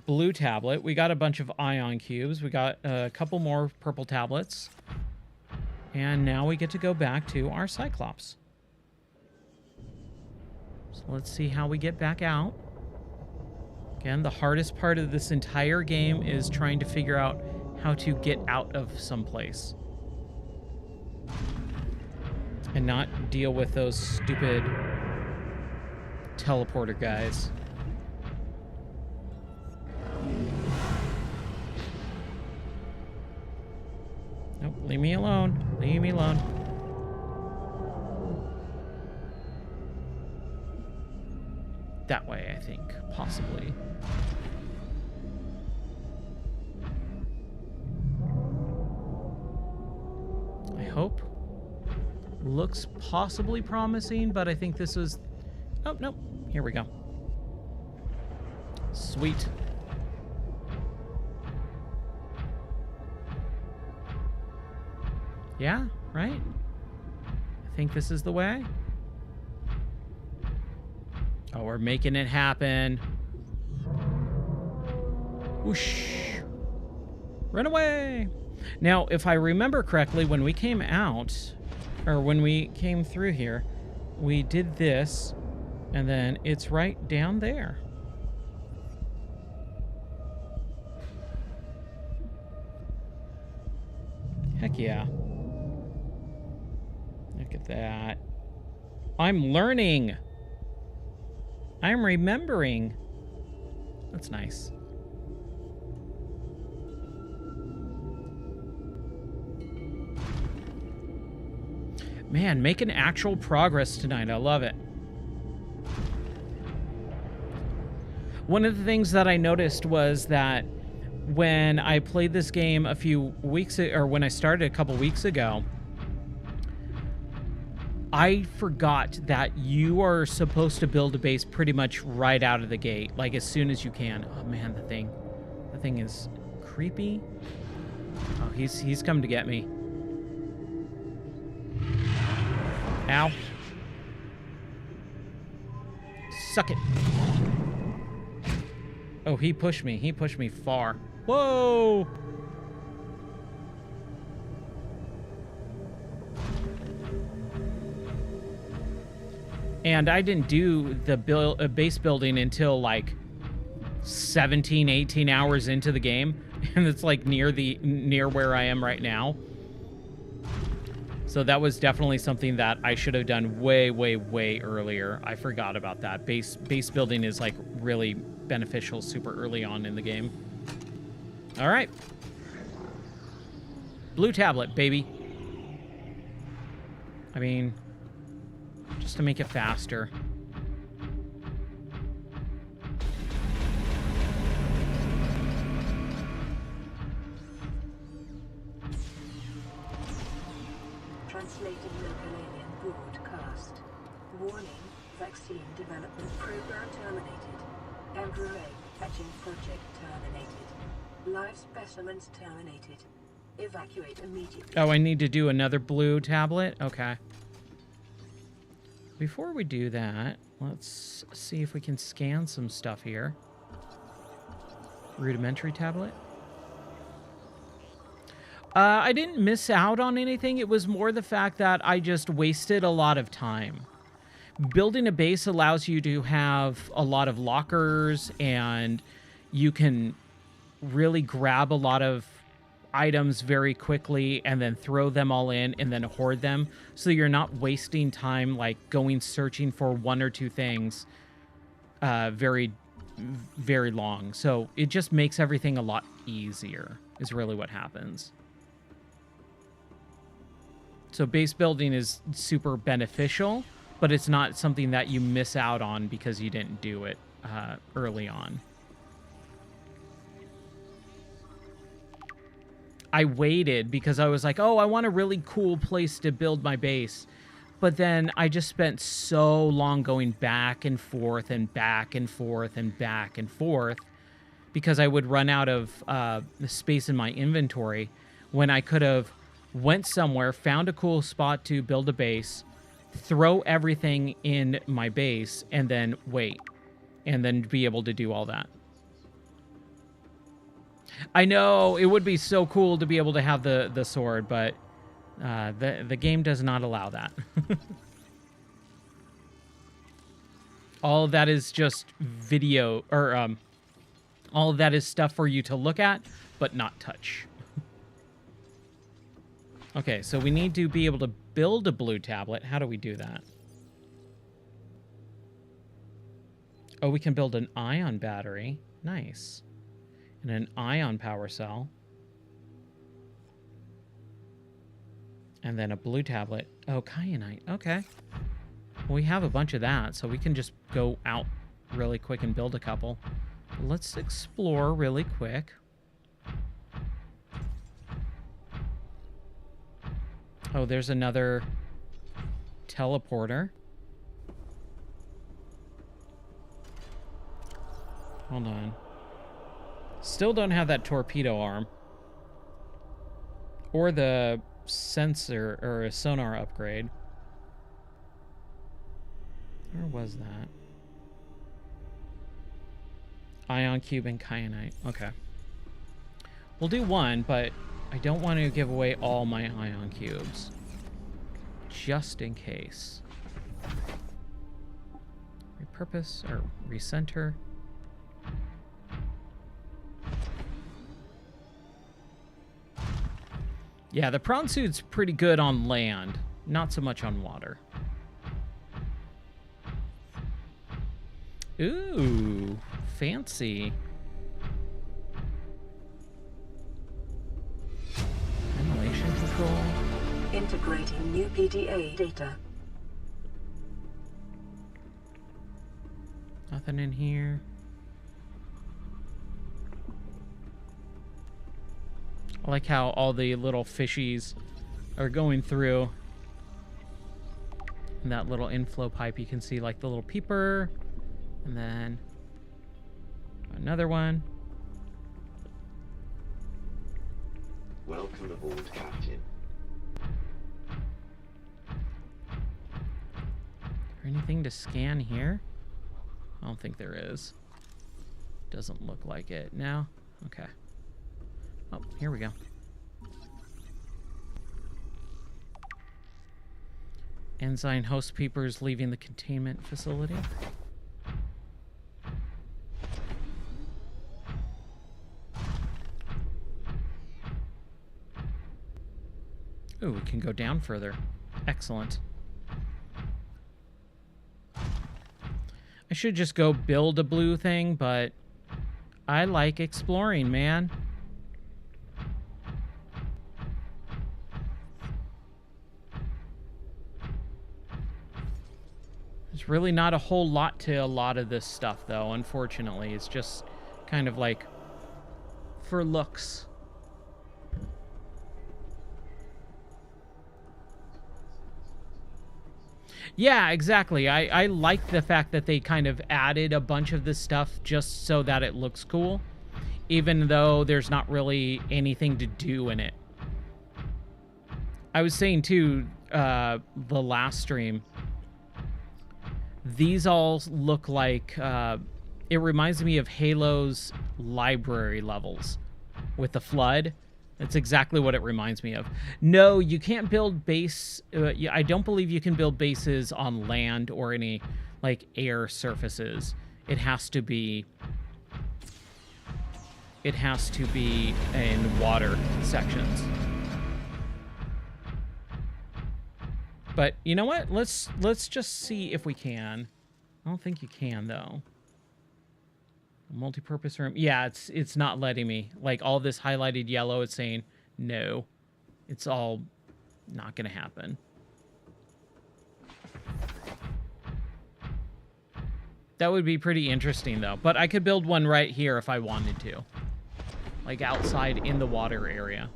blue tablet. We got a bunch of ion cubes. We got a couple more purple tablets. And now we get to go back to our Cyclops. So let's see how we get back out. Again, the hardest part of this entire game is trying to figure out how to get out of someplace. And not deal with those stupid teleporter guys. Nope, leave me alone. Leave me alone. That way, I think, possibly. I hope. Looks possibly promising, but I think this was... Oh, no. Here we go. Sweet. Yeah, right? I think this is the way. Oh, we're making it happen. Whoosh. Run away. Now, if I remember correctly, when we came out, or when we came through here, we did this, and then it's right down there. yeah. Look at that. I'm learning. I'm remembering. That's nice. Man, making actual progress tonight. I love it. One of the things that I noticed was that when I played this game a few weeks or when I started a couple weeks ago, I forgot that you are supposed to build a base pretty much right out of the gate, like as soon as you can. Oh man, the thing is creepy. Oh, he's come to get me. Ow. Suck it. Oh, he pushed me. He pushed me far. Whoa! And I didn't do the base building until like 17, 18 hours into the game. And it's like near where I am right now. So that was definitely something that I should have done way, way, way earlier. I forgot about that. Base building is like really beneficial super early on in the game. All right. Blue tablet, baby. I mean, just to make it faster. Translating local alien broadcast. Warning, vaccine development program terminated. Embryo egg hatching project terminated. Live specimens terminated. Evacuate immediately. Oh, I need to do another blue tablet? Okay. Before we do that, let's see if we can scan some stuff here. Rudimentary tablet. I didn't miss out on anything. It was more the fact that I just wasted a lot of time. Building a base allows you to have a lot of lockers, and you can really grab a lot of items very quickly and then throw them all in and then hoard them, so you're not wasting time like going searching for one or two things very, very long. So it just makes everything a lot easier is really what happens. So base building is super beneficial, but it's not something that you miss out on because you didn't do it early on. I waited because I was like, oh, I want a really cool place to build my base. But then I just spent so long going back and forth and back and forth and back and forth because I would run out of the space in my inventory when I could have went somewhere, found a cool spot to build a base, throw everything in my base, and then wait, and then be able to do all that. I know, it would be so cool to be able to have the sword, but the game does not allow that. All of that is just video, or all of that is stuff for you to look at, but not touch. Okay, so we need to be able to build a blue tablet. How do we do that? Oh, we can build an ion battery. Nice. And an ion power cell. And then a blue tablet. Oh, kyanite. Okay. Well, we have a bunch of that, so we can just go out really quick and build a couple. Let's explore really quick. Oh, there's another teleporter. Hold on. Still don't have that torpedo arm. Or the sensor or a sonar upgrade. Where was that? Ion cube and kyanite. Okay. We'll do one, but I don't want to give away all my ion cubes. Just in case. Repurpose or recenter. Yeah, the prawn suit's pretty good on land, not so much on water. Ooh, fancy. Ventilation control. Integrating new PDA data. Nothing in here. I like how all the little fishies are going through. And that little inflow pipe, you can see like the little peeper. And then another one. Welcome aboard, Captain. Is there anything to scan here? I don't think there is. Doesn't look like it. No? Okay. Oh, here we go. Ensign host peepers leaving the containment facility. Ooh, we can go down further. Excellent. I should just go build a blue thing, but I like exploring, man. There's really not a whole lot to a lot of this stuff, though, unfortunately. It's just kind of like for looks. Yeah, exactly. I like the fact that they kind of added a bunch of this stuff just so that it looks cool, even though there's not really anything to do in it. I was saying, too, the last stream, these all look like, it reminds me of Halo's library levels with the flood. That's exactly what it reminds me of. No, you can't build base. I don't believe you can build bases on land or any like air surfaces. It has to be in water sections. But you know what? Let's just see if we can. I don't think you can though. Multi-purpose room. Yeah, it's not letting me. Like all this highlighted yellow is saying no. It's all not gonna happen. That would be pretty interesting though. But I could build one right here if I wanted to. Like outside in the water area.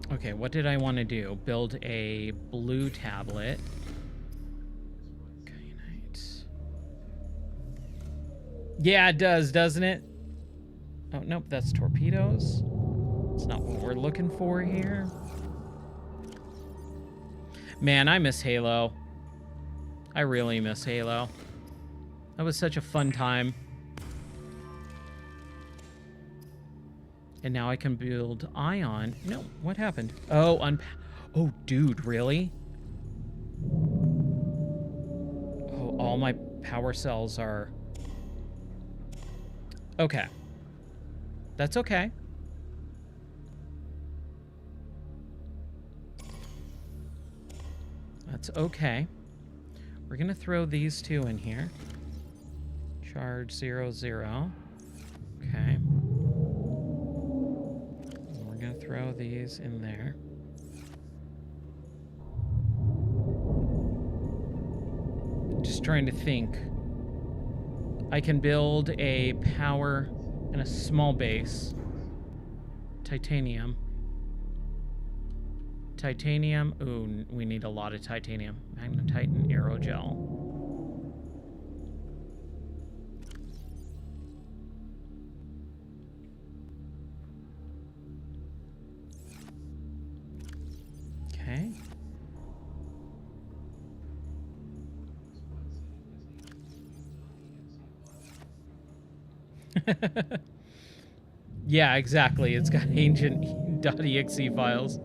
Okay, what did I want to do? Build a blue tablet. Okay, nice. Yeah, it does, doesn't it? Oh, nope, that's torpedoes. It's not what we're looking for here. Man, I miss Halo. I really miss Halo. That was such a fun time. And now I can build ion. No, what happened? Oh, oh, dude, really? Oh, all my power cells are... Okay. That's okay. That's okay. We're gonna throw these two in here. Charge 0, 0. Okay. Throw these in there. Just trying to think. I can build a power and a small base. Titanium. Titanium. Ooh, we need a lot of titanium. Magnetite and aerogel. Okay. Yeah, exactly. It's got ancient .exe files.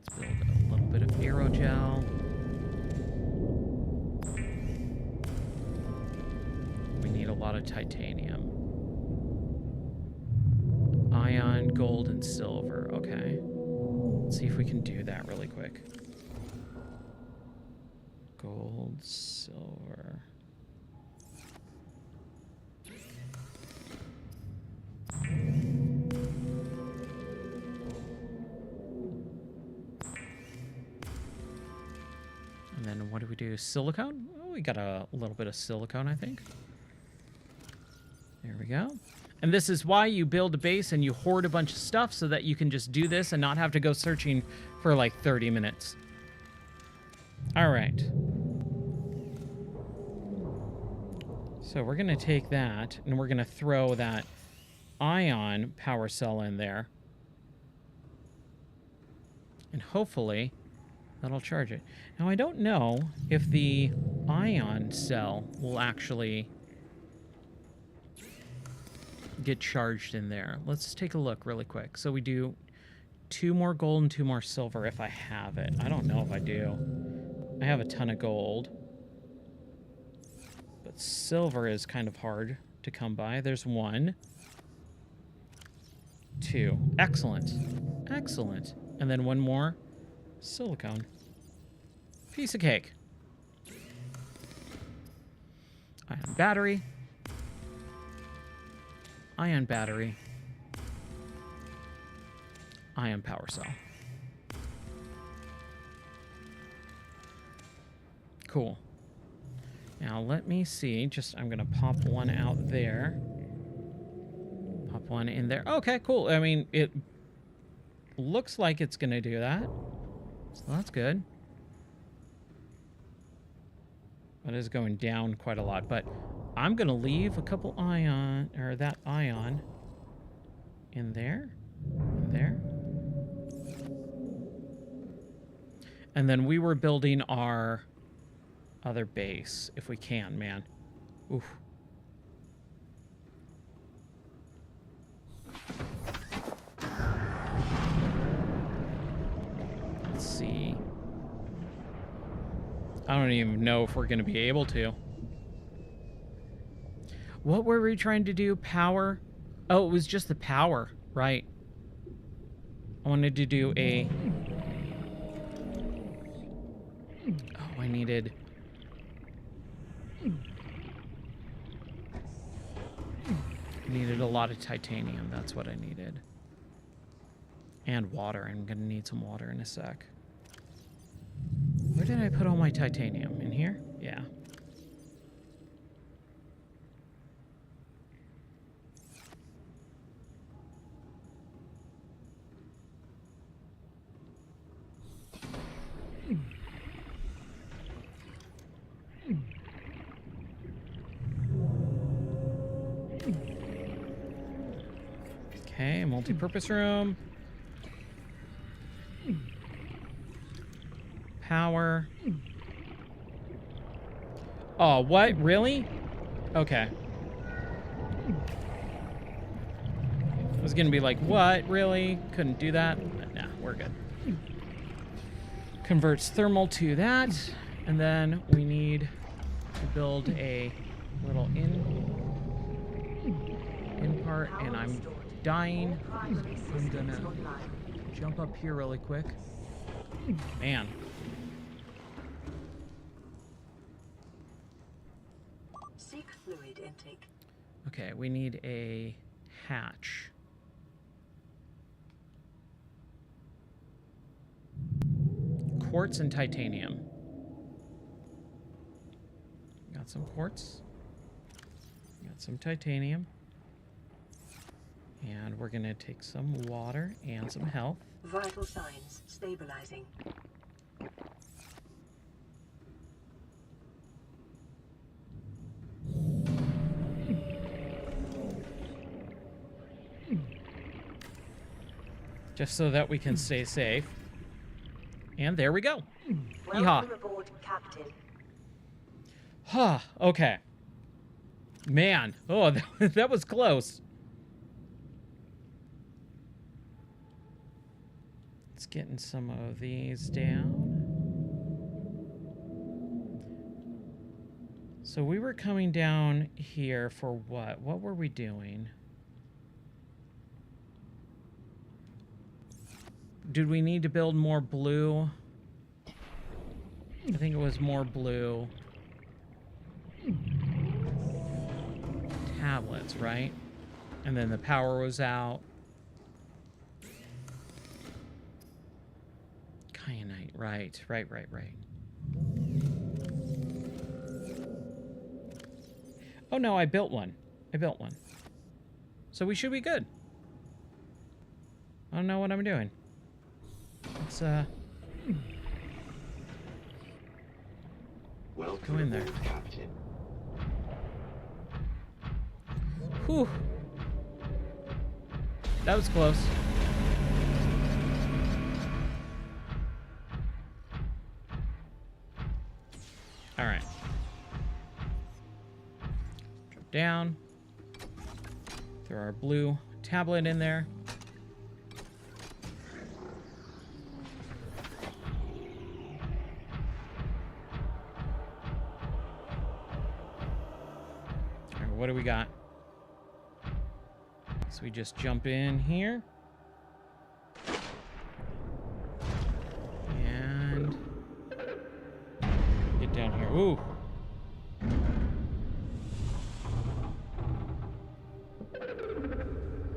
Let's Aerogel. We need a lot of titanium. Iron, gold, and silver. Okay. Let's see if we can do that really quick. Gold, silver. And then what do we do? Silicone? Oh, we got a little bit of silicone, I think. There we go. And this is why you build a base and you hoard a bunch of stuff so that you can just do this and not have to go searching for like 30 minutes. All right. So we're going to take that and we're going to throw that ion power cell in there. And hopefully that'll charge it. Now, I don't know if the ion cell will actually get charged in there. Let's take a look really quick. So we do 2 more gold and 2 more silver if I have it. I don't know if I do. I have a ton of gold. But silver is kind of hard to come by. There's 1. 2. Excellent. Excellent. And then 1 more. Silicone. Piece of cake. Ion battery. Ion battery. Ion power cell. Cool. Now let me see. I'm going to pop 1 out there. Pop 1 in there. Okay, cool. I mean, it looks like it's going to do that. So that's good. It is going down quite a lot, but I'm going to leave a couple ion, or that ion in there. In there. And then we were building our other base, if we can, man. Oof. Let's see. I don't even know if we're going to be able to. What were we trying to do? Power? Oh, it was just the power, right? I wanted to do a... Oh, I needed... a lot of titanium. That's what I needed. And water. I'm going to need some water in a sec. Where did I put all my titanium? In here? Yeah. Okay, multi-purpose room. Power. Oh, what? Really? Okay. I was gonna be like, what? Really? Couldn't do that? Nah, we're good. Converts thermal to that. And then we need to build a little in part, and I'm dying. I'm gonna jump up here really quick. Man. Seek fluid intake. Okay, we need a hatch. Quartz and titanium. Got some quartz. Got some titanium. And we're gonna take some water and some health. Vital signs stabilizing. Just so that we can stay safe. And there we go. Yeehaw. Welcome aboard, Captain. Huh, okay. Man, oh, that was close. Let's get in some of these down. So we were coming down here for what? What were we doing? Did we need to build more blue? I think it was more blue tablets, right? And then the power was out. Kyanite, right. Oh no, I built one. So we should be good. I don't know what I'm doing. Let's Welcome go in there. aboard, Captain. Whew. That was close. All right. Drop down. Throw our blue tablet in there. All right, what do we got? So we just jump in here. And get down here. Ooh.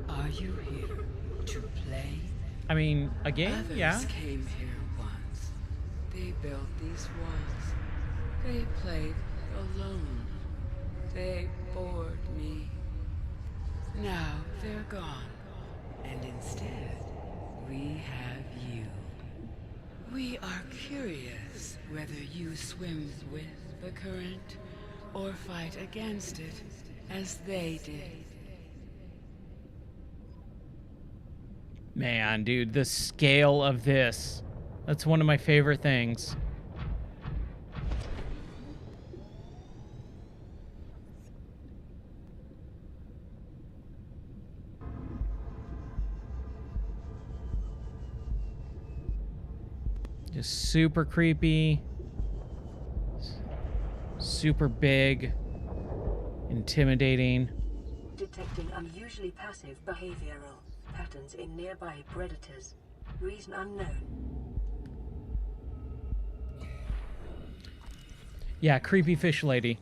Are you here to play? I mean, a game? Others Yeah. came here once. They built these walls. They played alone. They bored me. Now they're gone. And instead, we have you. We are curious whether you swim with the current or fight against it as they did. Man, dude, the scale of this. That's one of my favorite things. Just super creepy. Super big. Intimidating. Detecting unusually passive behavioral patterns in nearby predators. Reason unknown. Yeah, creepy fish lady.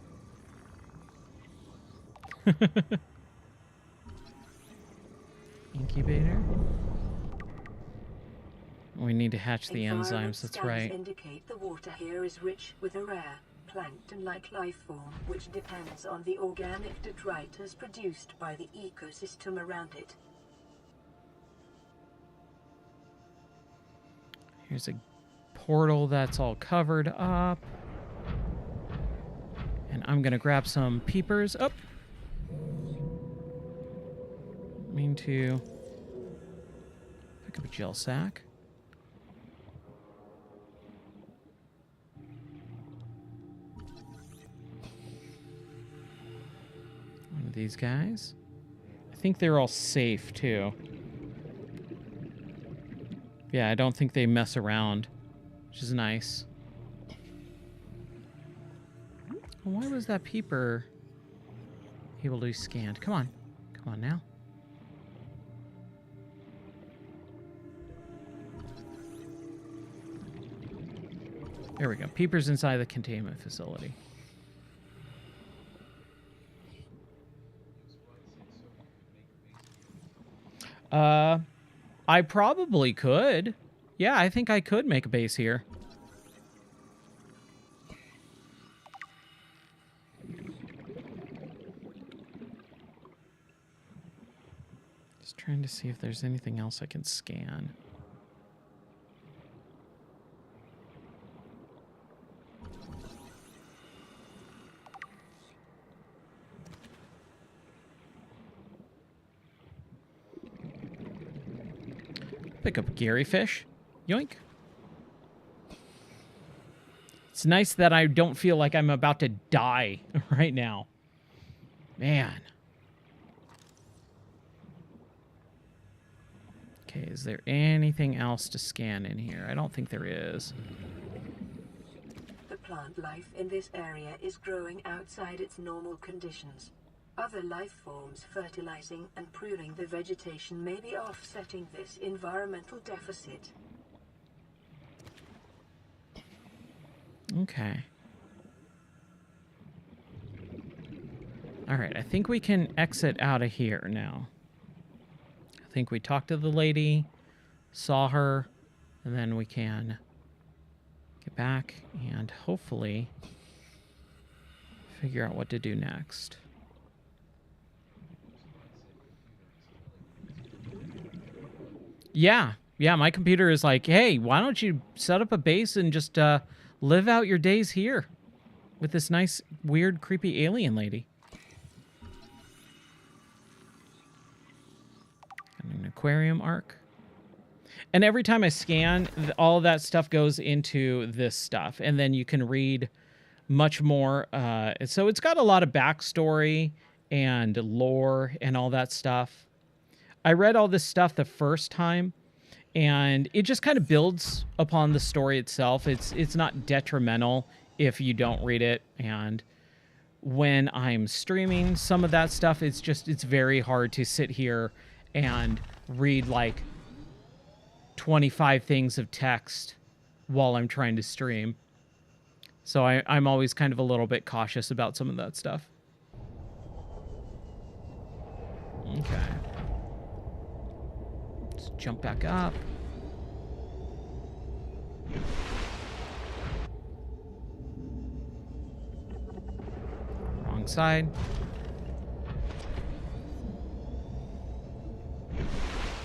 Incubator. We need to hatch the Environment enzymes, that's scans right. indicate the water here is rich with a rare, plankton-like life form, which depends on the organic detritus produced by the ecosystem around it. Here's a portal that's all covered up. And I'm gonna grab some peepers. Up. Mean to pick up a gel sack. One of these guys. I think they're all safe too. Yeah, I don't think they mess around, which is nice. Why was that peeper able to be scanned? Come on. Come on now. There we go. Peeper's inside the containment facility. I probably could. Yeah, I think I could make a base here. Just trying to see if there's anything else I can scan. Pick up a Gary fish. Yoink. It's nice that I don't feel like I'm about to die right now. Man. Okay, is there anything else to scan in here? I don't think there is. The plant life in this area is growing outside its normal conditions. Other life forms fertilizing and pruning the vegetation may be offsetting this environmental deficit. Okay. All right, I think we can exit out of here now. I think we talked to the lady, saw her, and then we can get back and hopefully figure out what to do next. Yeah, my computer is like, hey, why don't you set up a base and just live out your days here with this nice, weird, creepy alien lady. And an aquarium arc. And every time I scan, all of that stuff goes into this stuff. And then you can read much more. So it's got a lot of backstory and lore and all that stuff. I read all this stuff the first time, and it just kind of builds upon the story itself. It's not detrimental if you don't read it. And when I'm streaming some of that stuff, it's very hard to sit here and read like 25 things of text while I'm trying to stream. So I'm always kind of a little bit cautious about some of that stuff. Okay. Let's jump back up. Wrong side.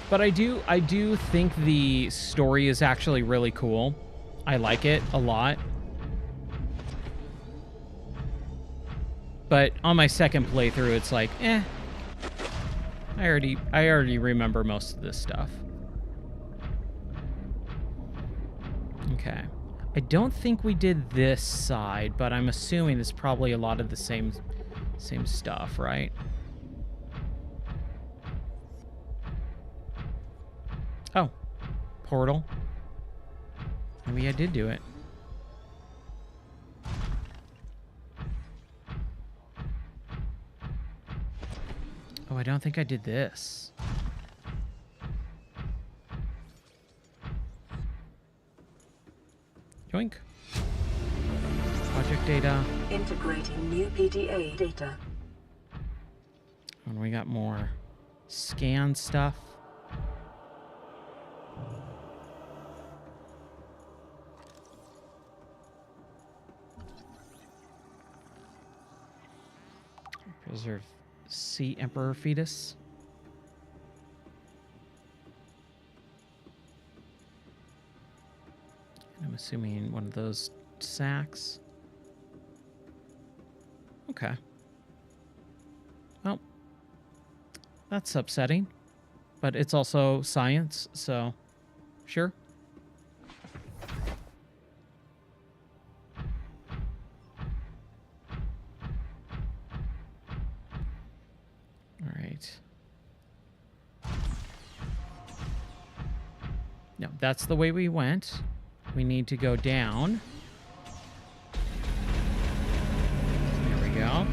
But I do think the story is actually really cool. I like it a lot. But on my second playthrough, it's like, I already remember most of this stuff. Okay. I don't think we did this side, but I'm assuming it's probably a lot of the same stuff, right? Oh. Portal. Maybe I did do it. Oh, I don't think I did this. Yoink. Project data. Integrating new PDA data. And we got more scan stuff. Preserve Sea Emperor fetus. I'm assuming one of those sacks. Okay. Well, that's upsetting, but it's also science, so sure. All right. No, that's the way we went. We need to go down. There we go.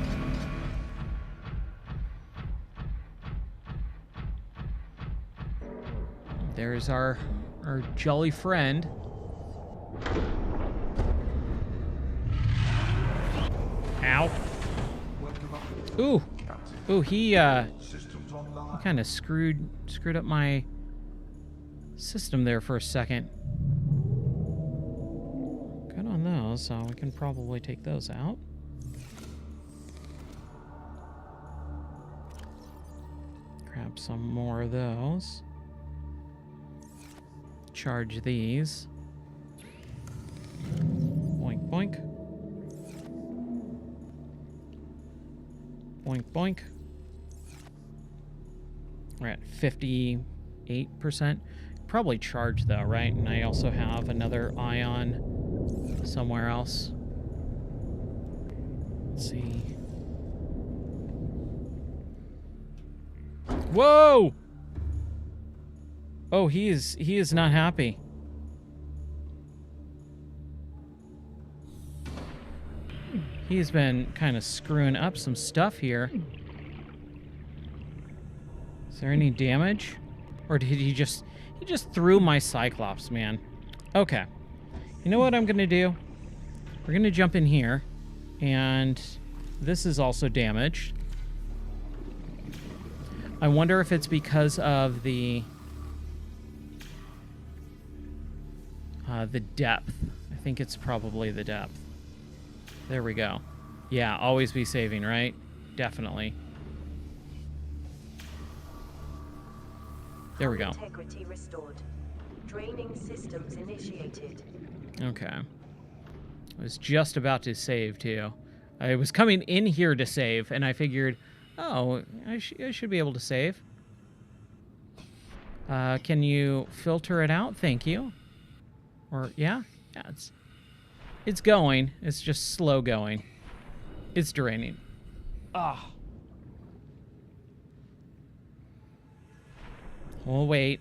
There's our jolly friend. Ow. Ooh. Ooh, he kind of screwed up my system there for a second. Good on those, so we can probably take those out. Grab some more of those. Charge these. Boink, boink. Boink, boink. We're at 58%. Probably charged though, right? And I also have another ion somewhere else. Let's see. Whoa! Oh, he is not happy. He's been kind of screwing up some stuff here. Is there any damage? Or did he just threw my Cyclops, man. Okay. You know what I'm going to do? We're going to jump in here. And this is also damaged. I wonder if it's because of the depth. I think it's probably the depth. There we go. Yeah, always be saving, right? Definitely. There we go. Integrity restored. Draining systems initiated. Okay. I was just about to save, too. I was coming in here to save, and I figured, oh, I should be able to save. Can you filter it out? Thank you. Or, yeah? Yeah, it's going. It's just slow going. It's draining. Ah. We'll wait.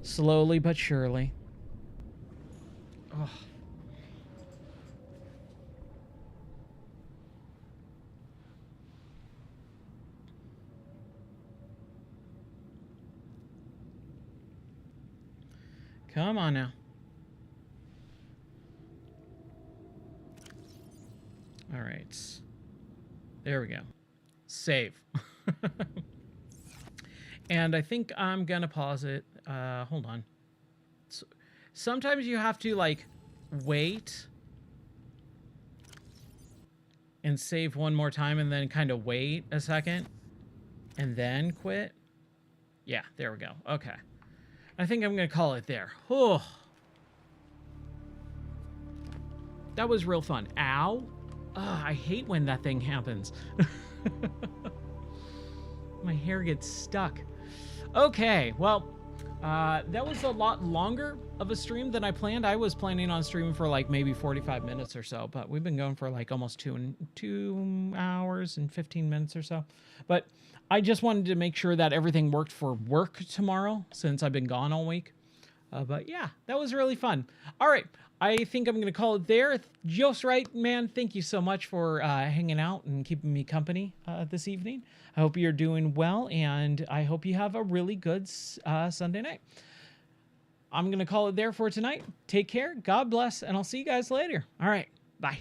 Slowly but surely. Oh. Come on now. All right. There we go. Save. And I think I'm going to pause it. Hold on. So, sometimes you have to, like, wait and save one more time and then kind of wait a second and then quit. Yeah, there we go. Okay. I think I'm going to call it there. Oh. That was real fun. Ow. Ugh, I hate when that thing happens. My hair gets stuck. Okay, well, that was a lot longer of a stream than I planned. I was planning on streaming for like maybe 45 minutes or so, but we've been going for like almost 2 hours and 15 minutes or so. But I just wanted to make sure that everything worked for work tomorrow since I've been gone all week. But yeah, that was really fun. All right, I think I'm going to call it there. Just right, man, thank you so much for hanging out and keeping me company this evening. I hope you're doing well, and I hope you have a really good Sunday night. I'm going to call it there for tonight. Take care, God bless, and I'll see you guys later. All right, bye.